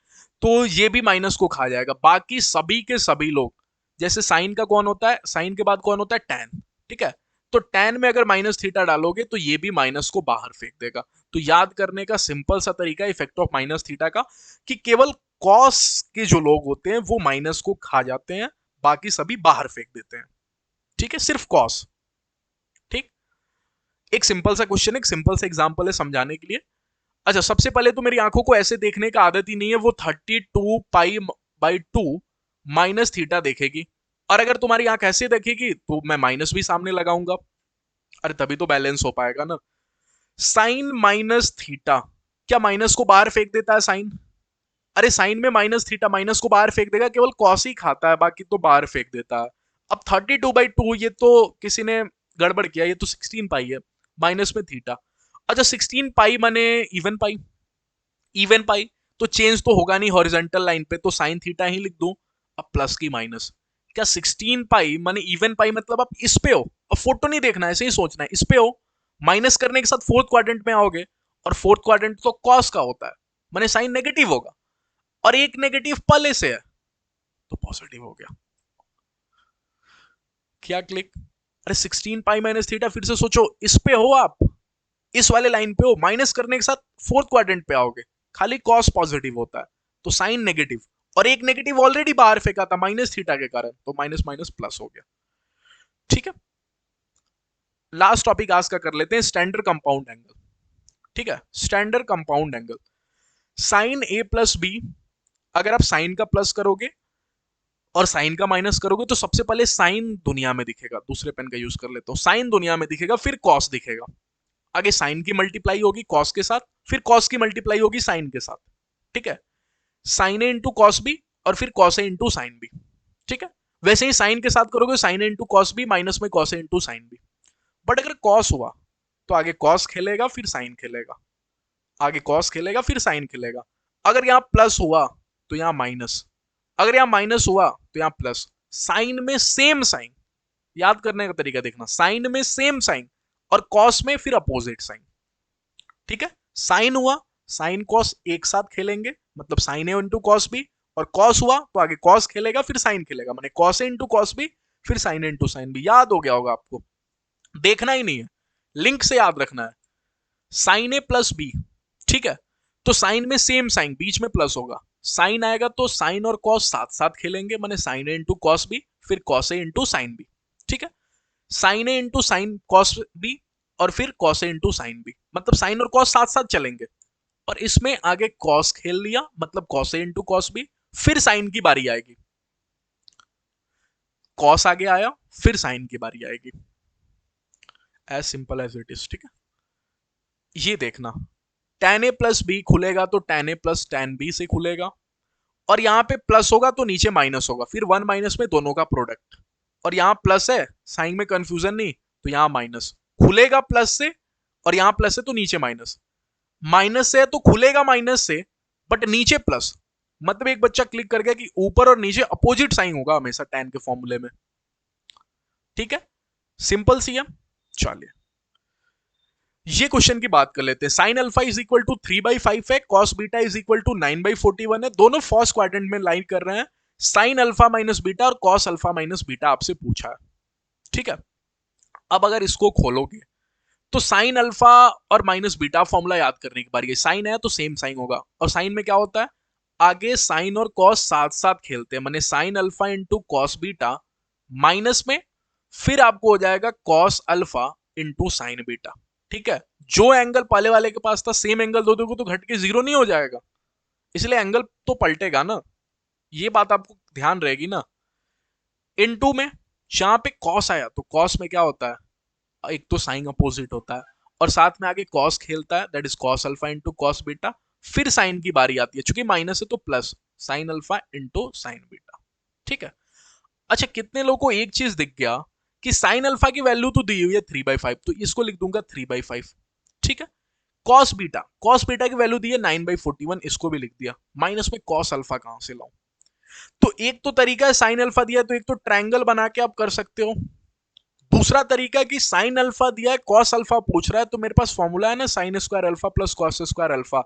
तो ये भी माइनस को खा जाएगा। बाकी सभी के सभी लोग, जैसे साइन का कौन होता है, साइन के बाद कौन होता है? टैन, ठीक है, तो टैन में अगर माइनस थीटा डालोगे तो ये भी माइनस को बाहर फेंक देगा। तो याद करने का सिंपल सा तरीका इफेक्ट ऑफ माइनस थीटा का, कि केवल कॉस के जो लोग होते हैं वो माइनस को खा जाते हैं, बाकी सभी बाहर फेंक देते हैं, ठीक है, सिर्फ कॉस। ठीक, एक सिंपल सा क्वेश्चन, एक सिंपल सा एग्जांपल है समझाने के लिए। अच्छा, सबसे पहले तो मेरी आंखों को ऐसे देखने का आदत ही नहीं है, वो 32 पाई/2 माइनस थीटा देखेगी, और अगर तुम्हारी आंख ऐसे देखेगी तो मैं माइनस भी सामने लगाऊंगा, अरे तभी तो बैलेंस हो पाएगा ना। साइन माइनस थीटा, क्या माइनस को बाहर फेंक देता है साइन? अरे साइन में माइनस थीटा माइनस को बाहर फेंक देगा, केवल कॉस ही खाता है, बाकी तो बाहर फेंक देता है। अब 32/2 ये तो किसी ने गड़बड़ किया, ये तो 16 पाई है, माइनस में थीटा। अच्छा 16 पाई माने इवन पाई, इवन पाई तो चेंज तो होगा नहीं हॉरिजॉन्टल लाइन पे, तो साइन थीटा ही लिख दो। अब प्लस की माइनस, क्या 16 पाई माने इवन पाई मतलब आप इस पे हो, अब फोटो नहीं देखना है, ऐसे ही सोचना है, इस पे हो, माइनस करने के साथ फोर्थ क्वाड्रेंट में आओगे, और फोर्थ क्वाड्रेंट तो कॉस का होता है, माने साइन नेगेटिव होगा, और एक नेगेटिव पहले से है तो पॉजिटिव हो गया। क्या क्लिक? अरे 16 पाई माइनस थीटा, फिर से सोचो, इस पे हो आप, इस वाले लाइन पे हो, माइनस करने के साथ फोर्थ क्वाड्रेंट पे आओगे, खाली कॉस पॉजिटिव होता है, तो साइन नेगेटिव, और एक नेगेटिव ऑलरेडी बाहर फेंका था माइनस थीटा के कारण, तो माइनस माइनस प्लस हो गया। ठीक है, लास्ट टॉपिक आज का कर लेते हैं, स्टैंडर्ड कंपाउंड एंगल। ठीक है, स्टैंडर्ड कंपाउंड एंगल, साइन ए प्लस बी, अगर आप साइन का प्लस करोगे और साइन का माइनस करोगे तो सबसे पहले साइन दुनिया में दिखेगा, दूसरे पेन का यूज कर लेता हूं, साइन दुनिया में दिखेगा, फिर कॉस दिखेगा, आगे साइन की मल्टीप्लाई होगी कॉस के साथ, फिर कॉस की मल्टीप्लाई होगी साइन के साथ। ठीक है, sine A into cos B और फिर cos A into sine B. ठीक है, वैसे ही साइन के साथ करोगे sine A into cos B minus में cos A into sine B. But अगर कॉस हुआ तो आगे कॉस खेलेगा फिर साइन खेलेगा, आगे कॉस खेलेगा फिर साइन खेलेगा। अगर यहां प्लस हुआ तो यहां माइनस, अगर यहां माइनस हुआ तो यहां प्लस। साइन में सेम साइन, याद करने का तरीका देखना, साइन में सेम साइन और कॉस में फिर अपोजिट साइन। ठीक है, साइन हुआ साइन कॉस एक साथ खेलेंगे, मतलब sign A into cos B, और कॉस हुआ तो आगे कॉस खेलेगा फिर साइन खेलेगा, माने cos A into cos B फिर sign A into sine B. याद हो गया होगा आपको, देखना ही नहीं है, लिंक से याद रखना है, साइन ए प्लस बी। ठीक है, तो साइन में सेम साइन, बीच में प्लस होगा, साइन आएगा तो साइन और कॉस साथ साथ खेलेंगे, माने sign A into cos B फिर cos A into sine B. ठीक है, sine A into sine cos B और फिर cos A into sine B, मतलब साइन और कॉस साथ साथ चलेंगे। और इसमें आगे कॉस खेल लिया, मतलब cos A into cos B, फिर साइन की बारी आएगी, कॉस आगे आया फिर साइन की बारी आएगी, as simple as it is. ठीक है, ये देखना, tan ए प्लस बी खुलेगा तो tan ए प्लस tan बी से खुलेगा, और यहां पे प्लस होगा तो नीचे माइनस होगा, फिर वन माइनस में दोनों का प्रोडक्ट, और यहां प्लस है साइन में कंफ्यूजन नहीं, तो यहां माइनस खुलेगा प्लस से, और यहां प्लस है तो नीचे माइनस, माइनस से है तो खुलेगा माइनस से बट नीचे प्लस, मतलब एक बच्चा क्लिक कर गया कि ऊपर और नीचे अपोजिट साइन होगा हमेशा tan के फॉर्मूले में। ठीक है, सिंपल सी है। चलिए ये क्वेश्चन की बात कर लेते हैं, sine alpha is equal to 3/5 है, cos beta is equal to 9/41 है, दोनों फर्स्ट क्वाड्रेंट में लाइन कर रहे हैं, साइन अल्फा माइनस बीटा और कॉस अल्फा माइनस बीटा आपसे पूछा है। ठीक है, अब अगर इसको खोलोगे तो साइन अल्फा और माइनस बीटा फॉर्मूला याद करने की बारी है, साइन है तो सेम साइन होगा, और साइन में क्या होता है, आगे साइन और कॉस साथ साथ खेलते हैं, माने sine alpha into cos beta minus में फिर आपको हो जाएगा cos alpha into sine beta. ठीक है, जो एंगल पहले वाले के पास था सेम एंगल दो दोगे तो घट के जीरो नहीं हो जाएगा, इसलिए एंगल तो पलटेगा ना, ये बात आपको ध्यान रहेगी ना। इनटू में जहां पे कॉस आया तो कॉस में क्या होता है, एक तो साइन अपोजिट होता है, और साथ में आगे कॉस खेलता है, that is cos alpha into cos beta, फिर साइन की बारी आती है, चूंकि माइनस है तो plus sine alpha into sine beta. ठीक है, अच्छा कितने लोगों को एक चीज दिख गया कि साइन अल्फा की वैल्यू तो दी हुई है 3/5, तो इसको लिख दूंगा 3/5। ठीक है, कॉस बीटा की वैल्यू दी है 9/41, इसको भी लिख दिया, माइनस में कॉस अल्फा कहां से लाऊं, तो एक तो तरीका है साइन अल्फा दिया है तो एक तो ट्रायंगल बना के आप कर सकते हो, दूसरा तरीका है कि साइन अल्फा दिया है कॉस अल्फा पूछ रहा है तो मेरे पास फॉर्मूला है ना, sine square alpha plus cos square alpha.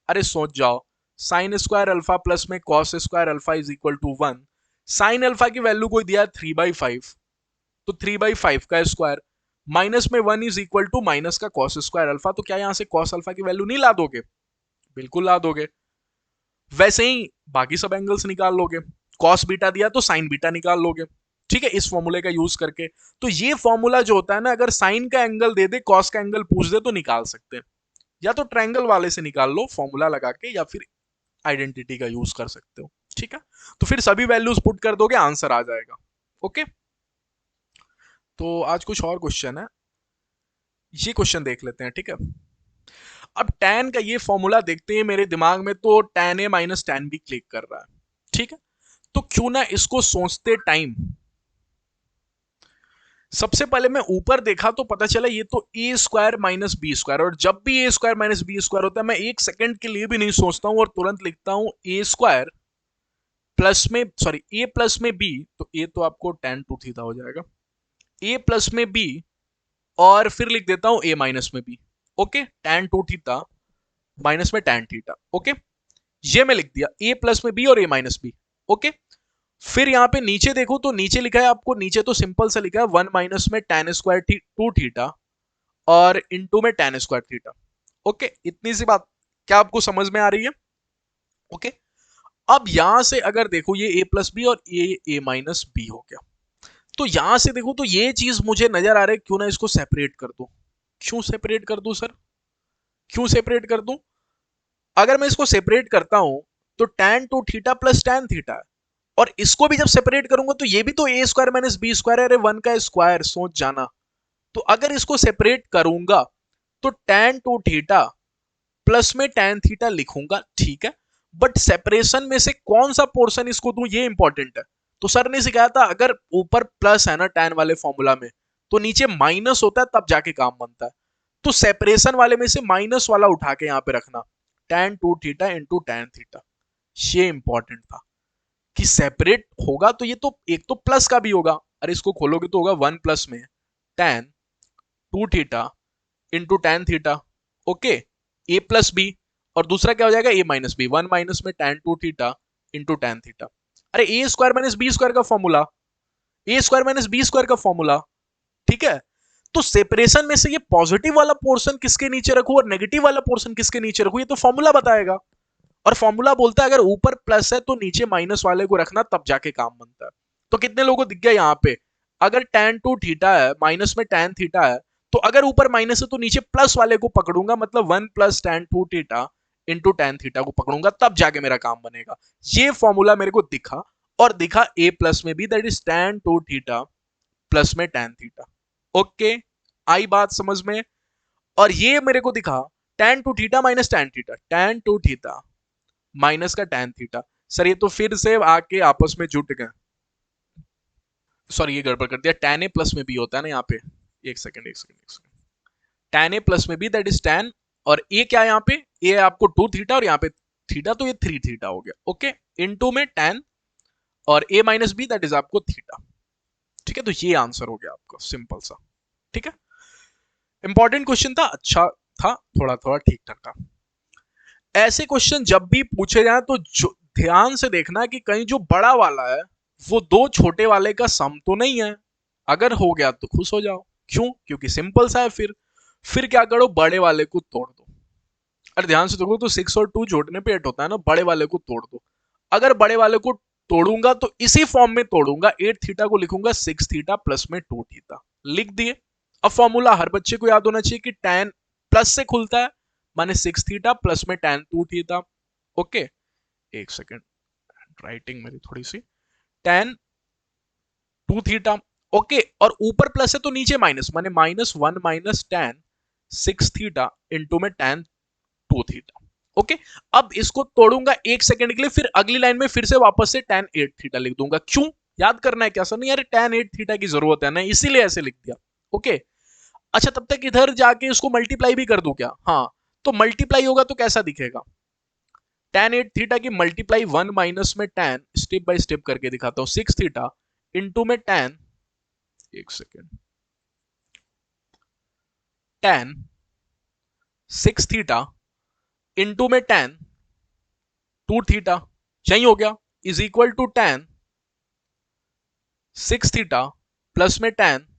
अरे सोच जाओ, साइन स्क्वायर अल्फा प्लस में cos square alpha is equal to 1, sine alpha की वैल्यू कोई दिया है 3/5, तो 3/5 का स्क्वायर माइनस में 1 इज इक्वल टू माइनस का कॉस स्क्वायर अल्फा, तो क्या यहां से कॉस अल्फा की वैल्यू नहीं ला दोगे, बिल्कुल ला दोगे। वैसे ही बाकी सब एंगल्स निकाल लोगे, कॉस बीटा दिया तो साइन बीटा निकाल लोगे। ठीक है, इस फॉर्मूले का यूज करके, तो ये फॉर्मूला जो होता है ना, अगर साइन का एंगल दे दे कॉस का एंगल पूछ दे तो निकाल सकते हैं, या तो ट्रायंगल वाले से निकाल लो फॉर्मूला लगा के, या फिर आइडेंटिटी का यूज कर सकते हो। ठीक है, तो फिर सभी वैल्यूज पुट कर दोगे आंसर आ जाएगा। ओके, तो आज कुछ और क्वेश्चन है, ये क्वेश्चन देख लेते हैं। ठीक है, अब tan का ये फॉर्मूला देखते हैं, मेरे दिमाग में तो tan a minus tan b click कर रहा है। ठीक है, तो क्यों ना इसको सोचते टाइम सबसे पहले मैं ऊपर देखा तो पता चला ये तो a square minus B square, और जब भी ए स्क्वायर माइनस बी स्क्वायर होता है मैं एक सेकंड के लिए भी नहीं सोचता हूं और तुरंत लिखता हूं ए स्क्वायर प्लस में, सॉरी ए प्लस में बी, तो ए तो आपको tan 2 थीटा हो जाएगा, ए प्लस में बी और फिर लिख देता हूं ए माइनस में B. Okay, tan 2 theta minus में tan थीटा। ओके, ये मैं लिख दिया ए प्लस में बी और ए माइनस बी। ओके, फिर यहां पे नीचे देखो तो नीचे लिखा है आपको, नीचे तो सिंपल सा लिखा है 1 माइनस में tan स्क्वायर 2 थीटा और इनटू में tan स्क्वायर थीटा। ओके, इतनी सी बात क्या आपको समझ में आ रही है? ओके, अब यहां से अगर देखो ये a प्लस बी और ए माइनस बी हो गया, तो यहां से देखो, तो ये चीज मुझे नजर आ रहा है, क्यों ना इसको सेपरेट कर दो। क्यों सेपरेट कर दूं सर, क्यों सेपरेट कर दूं? अगर मैं इसको सेपरेट करता हूं तो tan 2 theta plus tan theta है, और इसको भी जब सेपरेट करूंगा तो ये भी तो a square minus B square है, अरे वन का स्क्वायर, सोच जाना। तो अगर इसको सेपरेट करूंगा तो tan 2 थीटा प्लस में tan थीटा लिखूंगा, ठीक है। बट सेपरेशन में से कौन सा पोर्शन इसको दूं, ये इंपॉर्टेंट है। तो सर ने सिखाया था, अगर ऊपर प्लस है ना tan वाले फॉर्मूला में, तो नीचे माइनस होता है, तब जाके काम बनता है। तो सेपरेशन वाले में से माइनस वाला उठा के यहां पे रखना, tan 2 theta into tan theta. ये इंपॉर्टेंट था कि सेपरेट होगा तो ये तो एक तो प्लस का भी होगा, अरे इसको खोलोगे तो होगा वन प्लस में tan 2 theta into tan theta, okay, A plus B. और दूसरा क्या हो जाएगा, A minus B, one minus में tan 2 theta into tan theta. अरे A square minus B square का formula, A square minus B square का फॉर्मूला, ठीक है। तो सेपरेशन में से ये पॉजिटिव वाला पोर्शन किसके नीचे रखूं और नेगेटिव वाला पोर्शन किसके नीचे रखूं, ये तो फॉर्मूला बताएगा। और फॉर्मूला बोलता है अगर ऊपर प्लस है तो नीचे माइनस वाले को रखना, तब जाके काम बनता है। तो कितने लोगों को दिख गया यहाँ पे, अगर tan 2 थीटा है माइनस में tan थीटा है, तो अगर ऊपर माइनस है तो नीचे प्लस वाले को पकड़ूंगा, मतलब one plus tan 2 theta into tan theta को पकड़ूंगा, तब जाके मेरा काम बनेगा। ये फॉर्मूला मेरे को दिखा, और दिखा ए प्लस में भी, that is tan 2 theta plus में tan थीटा। ओके, आई बात समझ में? और ये मेरे को दिखा tan 2 theta minus tan theta, tan 2 theta minus का tan थीटा। सर ये तो फिर से आके आपस में जुट गए, सॉरी ये गड़बड़ कर दिया, tan ए प्लस में भी होता है ना यहाँ पे, एक सेकंड एक सेकंड एक सेकंड, tan ए प्लस में भी दैट इज tan, और ए क्या है यहाँ पे, ए है आपको 2 थीटा, और यहाँ पे थीटा, तो ये 3 थीटा हो गया, ओके, इनटू में tan, और ए माइनस बी दैट इज आपको थीटा, ठीक है। तो ये आंसर हो गया आपका, सिंपल सा, ठीक है। इंपॉर्टेंट क्वेश्चन था, अच्छा था, थोड़ा थोड़ा ठीक ठाक था। ऐसे क्वेश्चन जब भी पूछे जाए तो ध्यान से देखना कि कहीं जो बड़ा वाला है वो दो छोटे वाले का सम तो नहीं है। अगर हो गया तो खुश हो जाओ, क्यों, क्योंकि सिंपल सा है। फिर क्या करो, बड़े वाले को तोड़ दो। अरे ध्यान से देखो, तो 6 और 2 जोड़ने पे 8 होता है ना, बड़े वाले को तोड़ दो। अगर बड़े वाले को तोड़ूंगा तो इसी फॉर्म में तोड़ूंगा, 8 थीटा को लिखूंगा 6 थीटा प्लस में 2 थीटा, लिख दिए। अब फॉर्मूला हर बच्चे को याद होना चाहिए कि tan प्लस से खुलता है, माने 6 थीटा प्लस में tan 2 थीटा, ओके। एक सेकेंड, राइटिंग मेरी थोड़ी सी, tan 2 थीटा, ओके, और ऊपर प्लस है तो नीचे माइनस, माने minus 1 minus tan 6 theta into में tan 2 थीटा, ओके। अब इसको तोड़ूंगा एक सेकंड के लिए, फिर अगली लाइन में फिर से वापस से tan 8 थीटा लिख दूंगा। क्यों, याद करना है क्या सर? नहीं यार, tan 8 थीटा की जरूरत है ना, इसीलिए ऐसे लिख दिया, ओके। अच्छा, तब तक इधर जाके इसको मल्टीप्लाई भी कर दूं क्या? हाँ, तो मल्टीप्लाई होगा तो कैसा दिखेगा, tan 8 थीटा की मल्टीप्लाई 1 माइनस में tan, स्टेप बाय स्टेप करके दिखाता हूं, 6 थीटा इंटू में tan, एक सेकेंड, tan 6 थीटा इंटू में tan 2 थीटा, यही हो गया, is equal to tan 6 theta plus में tan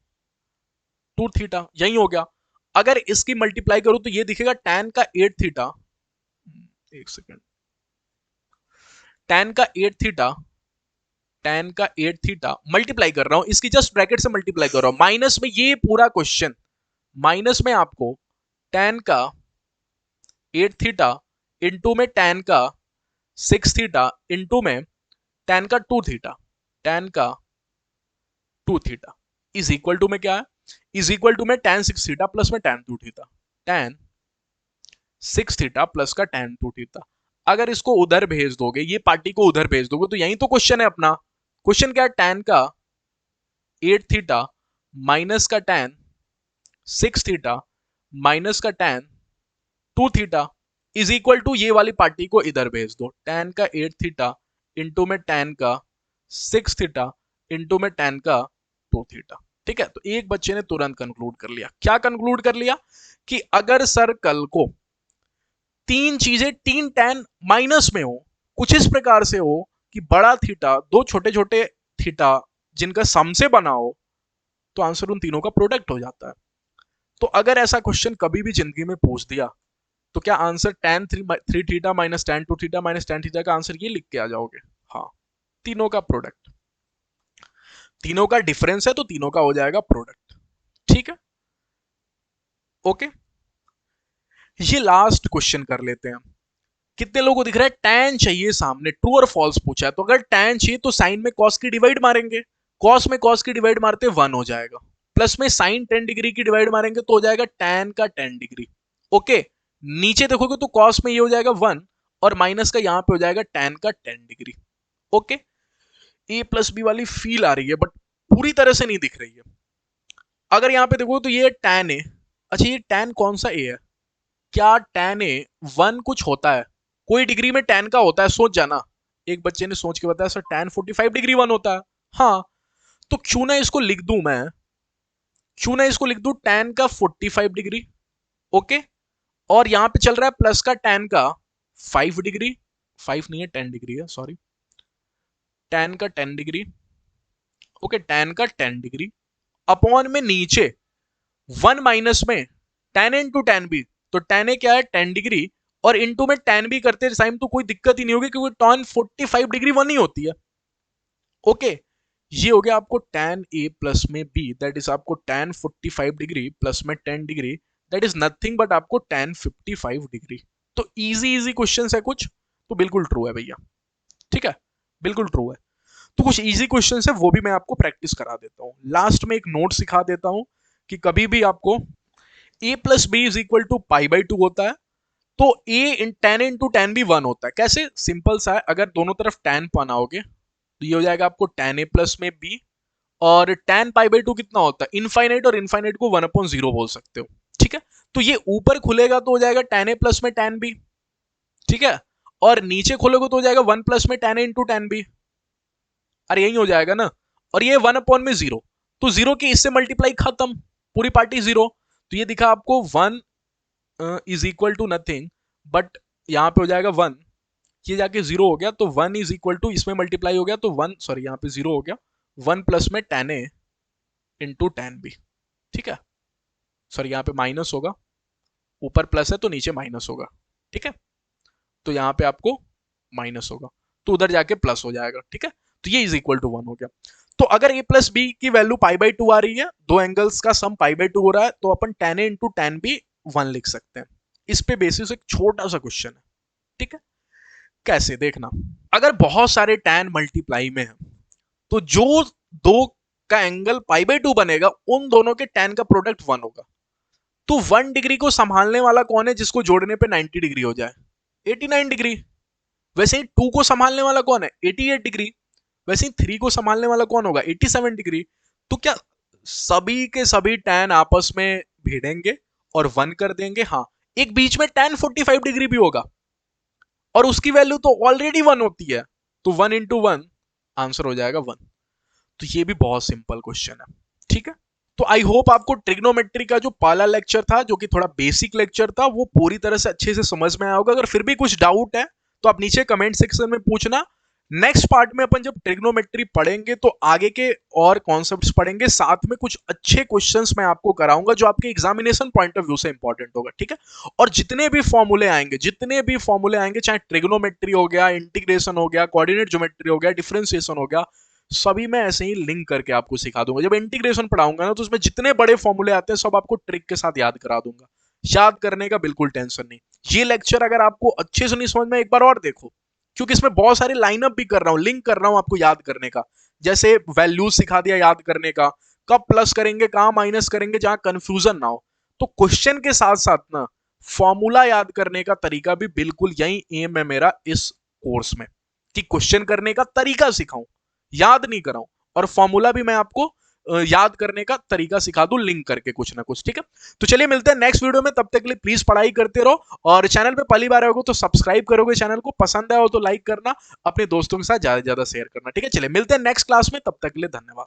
2 थीटा, यही हो गया। अगर इसकी मल्टीप्लाई करूं तो ये दिखेगा tan का 8 थीटा, एक सेकेंड, tan का 8 थीटा, tan का 8 थीटा मल्टीप्लाई कर रहा हूं, इसकी जस्ट ब्रैकेट से मल्टीप्लाई कर रहा हूं, माइनस में ये पूरा क्वेश्चन, माइनस में आपको tan का 8 थीटा इंटू में tan का 6 थीटा इंटू में tan का 2 थीटा, tan का 2 थीटा इज इक्वल टू में क्या है, इज इक्वल टू में tan 6 थीटा प्लस में tan 2 theta, tan 6 theta plus का tan 2 थीटा। अगर इसको उधर भेज दोगे, ये पार्टी को उधर भेज दोगे, तो यही तो क्वेश्चन है अपना। क्वेश्चन क्या है, tan का 8 थीटा माइनस का tan 6 थीटा माइनस का tan 2 theta is equal to ये वाली पार्टी को इधर भेज दो, tan का 8 थीटा इंटू में tan का 6 थीटा इंटू में tan का 2 थीटा, ठीक है। तो एक बच्चे ने तुरंत कंक्लूड कर लिया, क्या कंक्लूड कर लिया, कि अगर सर कल को तीन चीजें 3 tan माइनस में हो, कुछ इस प्रकार से हो कि बड़ा थीटा दो छोटे छोटे थीटा जिनका सम से बना हो, तो आंसर उन तीनों का प्रोडक्ट हो जाता है। तो अगर ऐसा क्वेश्चन कभी भी जिंदगी में पूछ दिया, तो क्या answer tan 3 theta minus tan 2 theta minus tan theta का आंसर ये लिख के आ जाओगे? हाँ, तीनों का प्रोडक्ट, तीनों का डिफरेंस है तो तीनों का हो जाएगा प्रोडक्ट। ठीक है, ओके। ये लास्ट क्वेश्चन कर लेते हैं। कितने लोगों को दिख रहा है tan चाहिए सामने, ट्रू और फॉल्स पूछा है, तो अगर tan चाहिए तो साइन में cos की डिवाइड मारेंगे, cos में cos की डिवाइड मारते 1 हो जाएगा, प्लस में साइन 10 डिग्री की डिवाइड मारेंगे तो हो जाएगा tan का 10 डिग्री। ओके, नीचे देखोगे तो cos में ये हो जाएगा 1 और माइनस का यहां पे हो जाएगा tan का 10 degree. Okay, a plus B वाली फील आ रही है बट पूरी तरह से नहीं दिख रही है। अगर यहां पे देखो तो ये tan है, अच्छा ये tan कौन सा a है, क्या tan a 1 कुछ होता है, कोई डिग्री में tan का होता है, सोच जाना। एक बच्चे ने सोच के बताया सर tan 45 डिग्री 1 होता है। हाँ, तो क्यों ना इसको लिख दूं मैं, क्यों ना इसको लिख दूं tan का 45 डिग्री। ओके, और यहां पे चल रहा है प्लस का tan का 5 डिग्री, 5 नहीं है 10 डिग्री है, सॉरी, tan का 10 डिग्री। ओके, tan का 10 डिग्री अपॉन में नीचे 1 माइनस में tan इंटू tan बी, तो tan ए क्या है 10 डिग्री और इंटू में tan बी करते टाइम तो कोई दिक्कत ही नहीं होगी क्योंकि tan 45 डिग्री 1 ही होती है। ओके, ये हो गया आपको tan ए प्लस में बी, दैट इज आपको tan 45 डिग्री प्लस में 10 degree, that is nothing but आपको tan 55 डिग्री। तो इजी इजी क्वेश्चन है कुछ, तो बिल्कुल ट्रू है भैया। ठीक है, बिल्कुल ट्रू है। तो कुछ इजी क्वेश्चन है वो भी मैं आपको प्रैक्टिस करा देता हूं, लास्ट में एक नोट सिखा देता हूं कि कभी भी आपको a plus B is equal to pi by 2 होता है तो a इन tan इंटू tan भी 1 होता है। कैसे, सिंपल सा है, अगर दोनों तरफ tan बनाओगे तो ये हो जाएगा आपको tan a प्लस में b, और tan पाई बाई 2 कितना होता है इनफाइनाइट, और इनफाइनाइट को 1/0 बोल सकते हो। ठीक है, तो ये ऊपर खुलेगा तो हो जाएगा tan a प्लस में tan b, ठीक है, और नीचे खोलोगे तो हो जाएगा 1 प्लस में tan a into tan b, अरे यही हो जाएगा ना, और ये 1/0, तो जीरो की इससे मल्टीप्लाई खत्म, पूरी पार्टी जीरो, तो ये दिखा आपको 1 is equal to nothing but यहाँ पे हो जाएगा 1, ये जाके जीरो हो गया तो 1 इज इक्वल टू इसमें मल्टीप्लाई हो गया तो 1, सॉरी यहाँ पे जीरो हो गया, 1 प्लस में tan a into tan b। ठीक है, सॉरी यहाँ पे माइनस होगा, ऊपर प्लस है तो नीचे माइनस होगा। ठीक है, तो यहाँ पे आपको माइनस होगा तो उधर जाके प्लस हो जाएगा। ठीक है, तो ये इज इक्वल टू 1 हो गया। तो अगर a प्लस बी की वैल्यू पाई बाई 2 आ रही है, दो एंगल्स का सम पाई बाई 2 हो रहा है, तो अपन tan a into tan b 1 लिख सकते हैं। इस पे बेसिस एक छोटा सा क्वेश्चन है। ठीक है, कैसे देखना, अगर बहुत सारे tan मल्टीप्लाई में है तो जो दो का एंगल पाई बाई 2 बनेगा उन दोनों के tan का प्रोडक्ट 1 होगा। तो 1 डिग्री को संभालने वाला कौन है जिसको जोड़ने पे 90 डिग्री हो जाए, 89 डिग्री। वैसे ही 2 को संभालने वाला कौन है 88 डिग्री, वैसे ही 3 को संभालने वाला कौन होगा 87 डिग्री। तो क्या सभी के सभी tan आपस में भिड़ेंगे और 1 कर देंगे, हाँ, एक बीच में tan 45 डिग्री भी होगा और उसकी वैल्यू तो ऑलरेडी 1 होती है, तो 1 इंटू 1 आंसर हो जाएगा 1। तो ये भी बहुत सिंपल क्वेश्चन है। ठीक है, तो आई होप आपको ट्रिग्नोमेट्री का जो पहला लेक्चर था जो कि थोड़ा बेसिक लेक्चर था वो पूरी तरह से अच्छे से समझ में आया होगा। अगर फिर भी कुछ डाउट है तो आप नीचे कमेंट सेक्शन में पूछना। नेक्स्ट पार्ट में अपन जब ट्रिग्नोमेट्री पढ़ेंगे तो आगे के और कॉन्सेप्ट्स पढ़ेंगे, साथ में कुछ अच्छे क्वेश्चंस मैं आपको कराऊंगा जो आपके एग्जामिनेशन पॉइंट ऑफ व्यू से इंपॉर्टेंट होगा। ठीक है, और जितने भी फॉर्मूले आएंगे चाहे ट्रिग्नोमेट्री हो गया, इंटीग्रेशन हो गया, कोऑर्डिनेट ज्योमेट्री हो गया, डिफरेंशिएशन हो गया, सभी मैं ऐसे ही लिंक करके आपको सिखा दूंगा। जब इंटीग्रेशन पढ़ाऊंगा ना तो उसमें जितने बड़े फॉर्मूले आते हैं सब आपको ट्रिक के साथ याद करा दूंगा। याद करने का बिल्कुल टेंशन नहीं। ये लेक्चर अगर आपको अच्छे से नहीं समझ में, एक बार और देखो, क्योंकि इसमें बहुत सारे लाइनअप भी कर रहा हूं, लिंक कर रहा हूं आपको याद करने का। जैसे वैल्यूज सिखा दिया याद करने का, कब प्लस करेंगे कहां माइनस करेंगे जहां कंफ्यूजन ना हो। तो क्वेश्चन के साथ साथ ना फॉर्मूला याद करने का तरीका भी बिल्कुल यही एम है मेरा इस कोर्स में, कि क्वेश्चन करने का तरीका सिखाऊं, याद नहीं कराऊं, और फॉर्मूला भी मैं आपको याद करने का तरीका सिखा दूं लिंक करके कुछ ना कुछ। ठीक है, तो चलिए मिलते हैं नेक्स्ट वीडियो में, तब तक के लिए प्लीज पढ़ाई करते रहो और चैनल पे पहली बार आओगे तो सब्सक्राइब करोगे, चैनल को पसंद आया हो तो लाइक करना, अपने दोस्तों के साथ ज्यादा से ज्यादा शेयर करना। ठीक है, चलिए मिलते हैं नेक्स्ट क्लास में, तब तक के लिए धन्यवाद।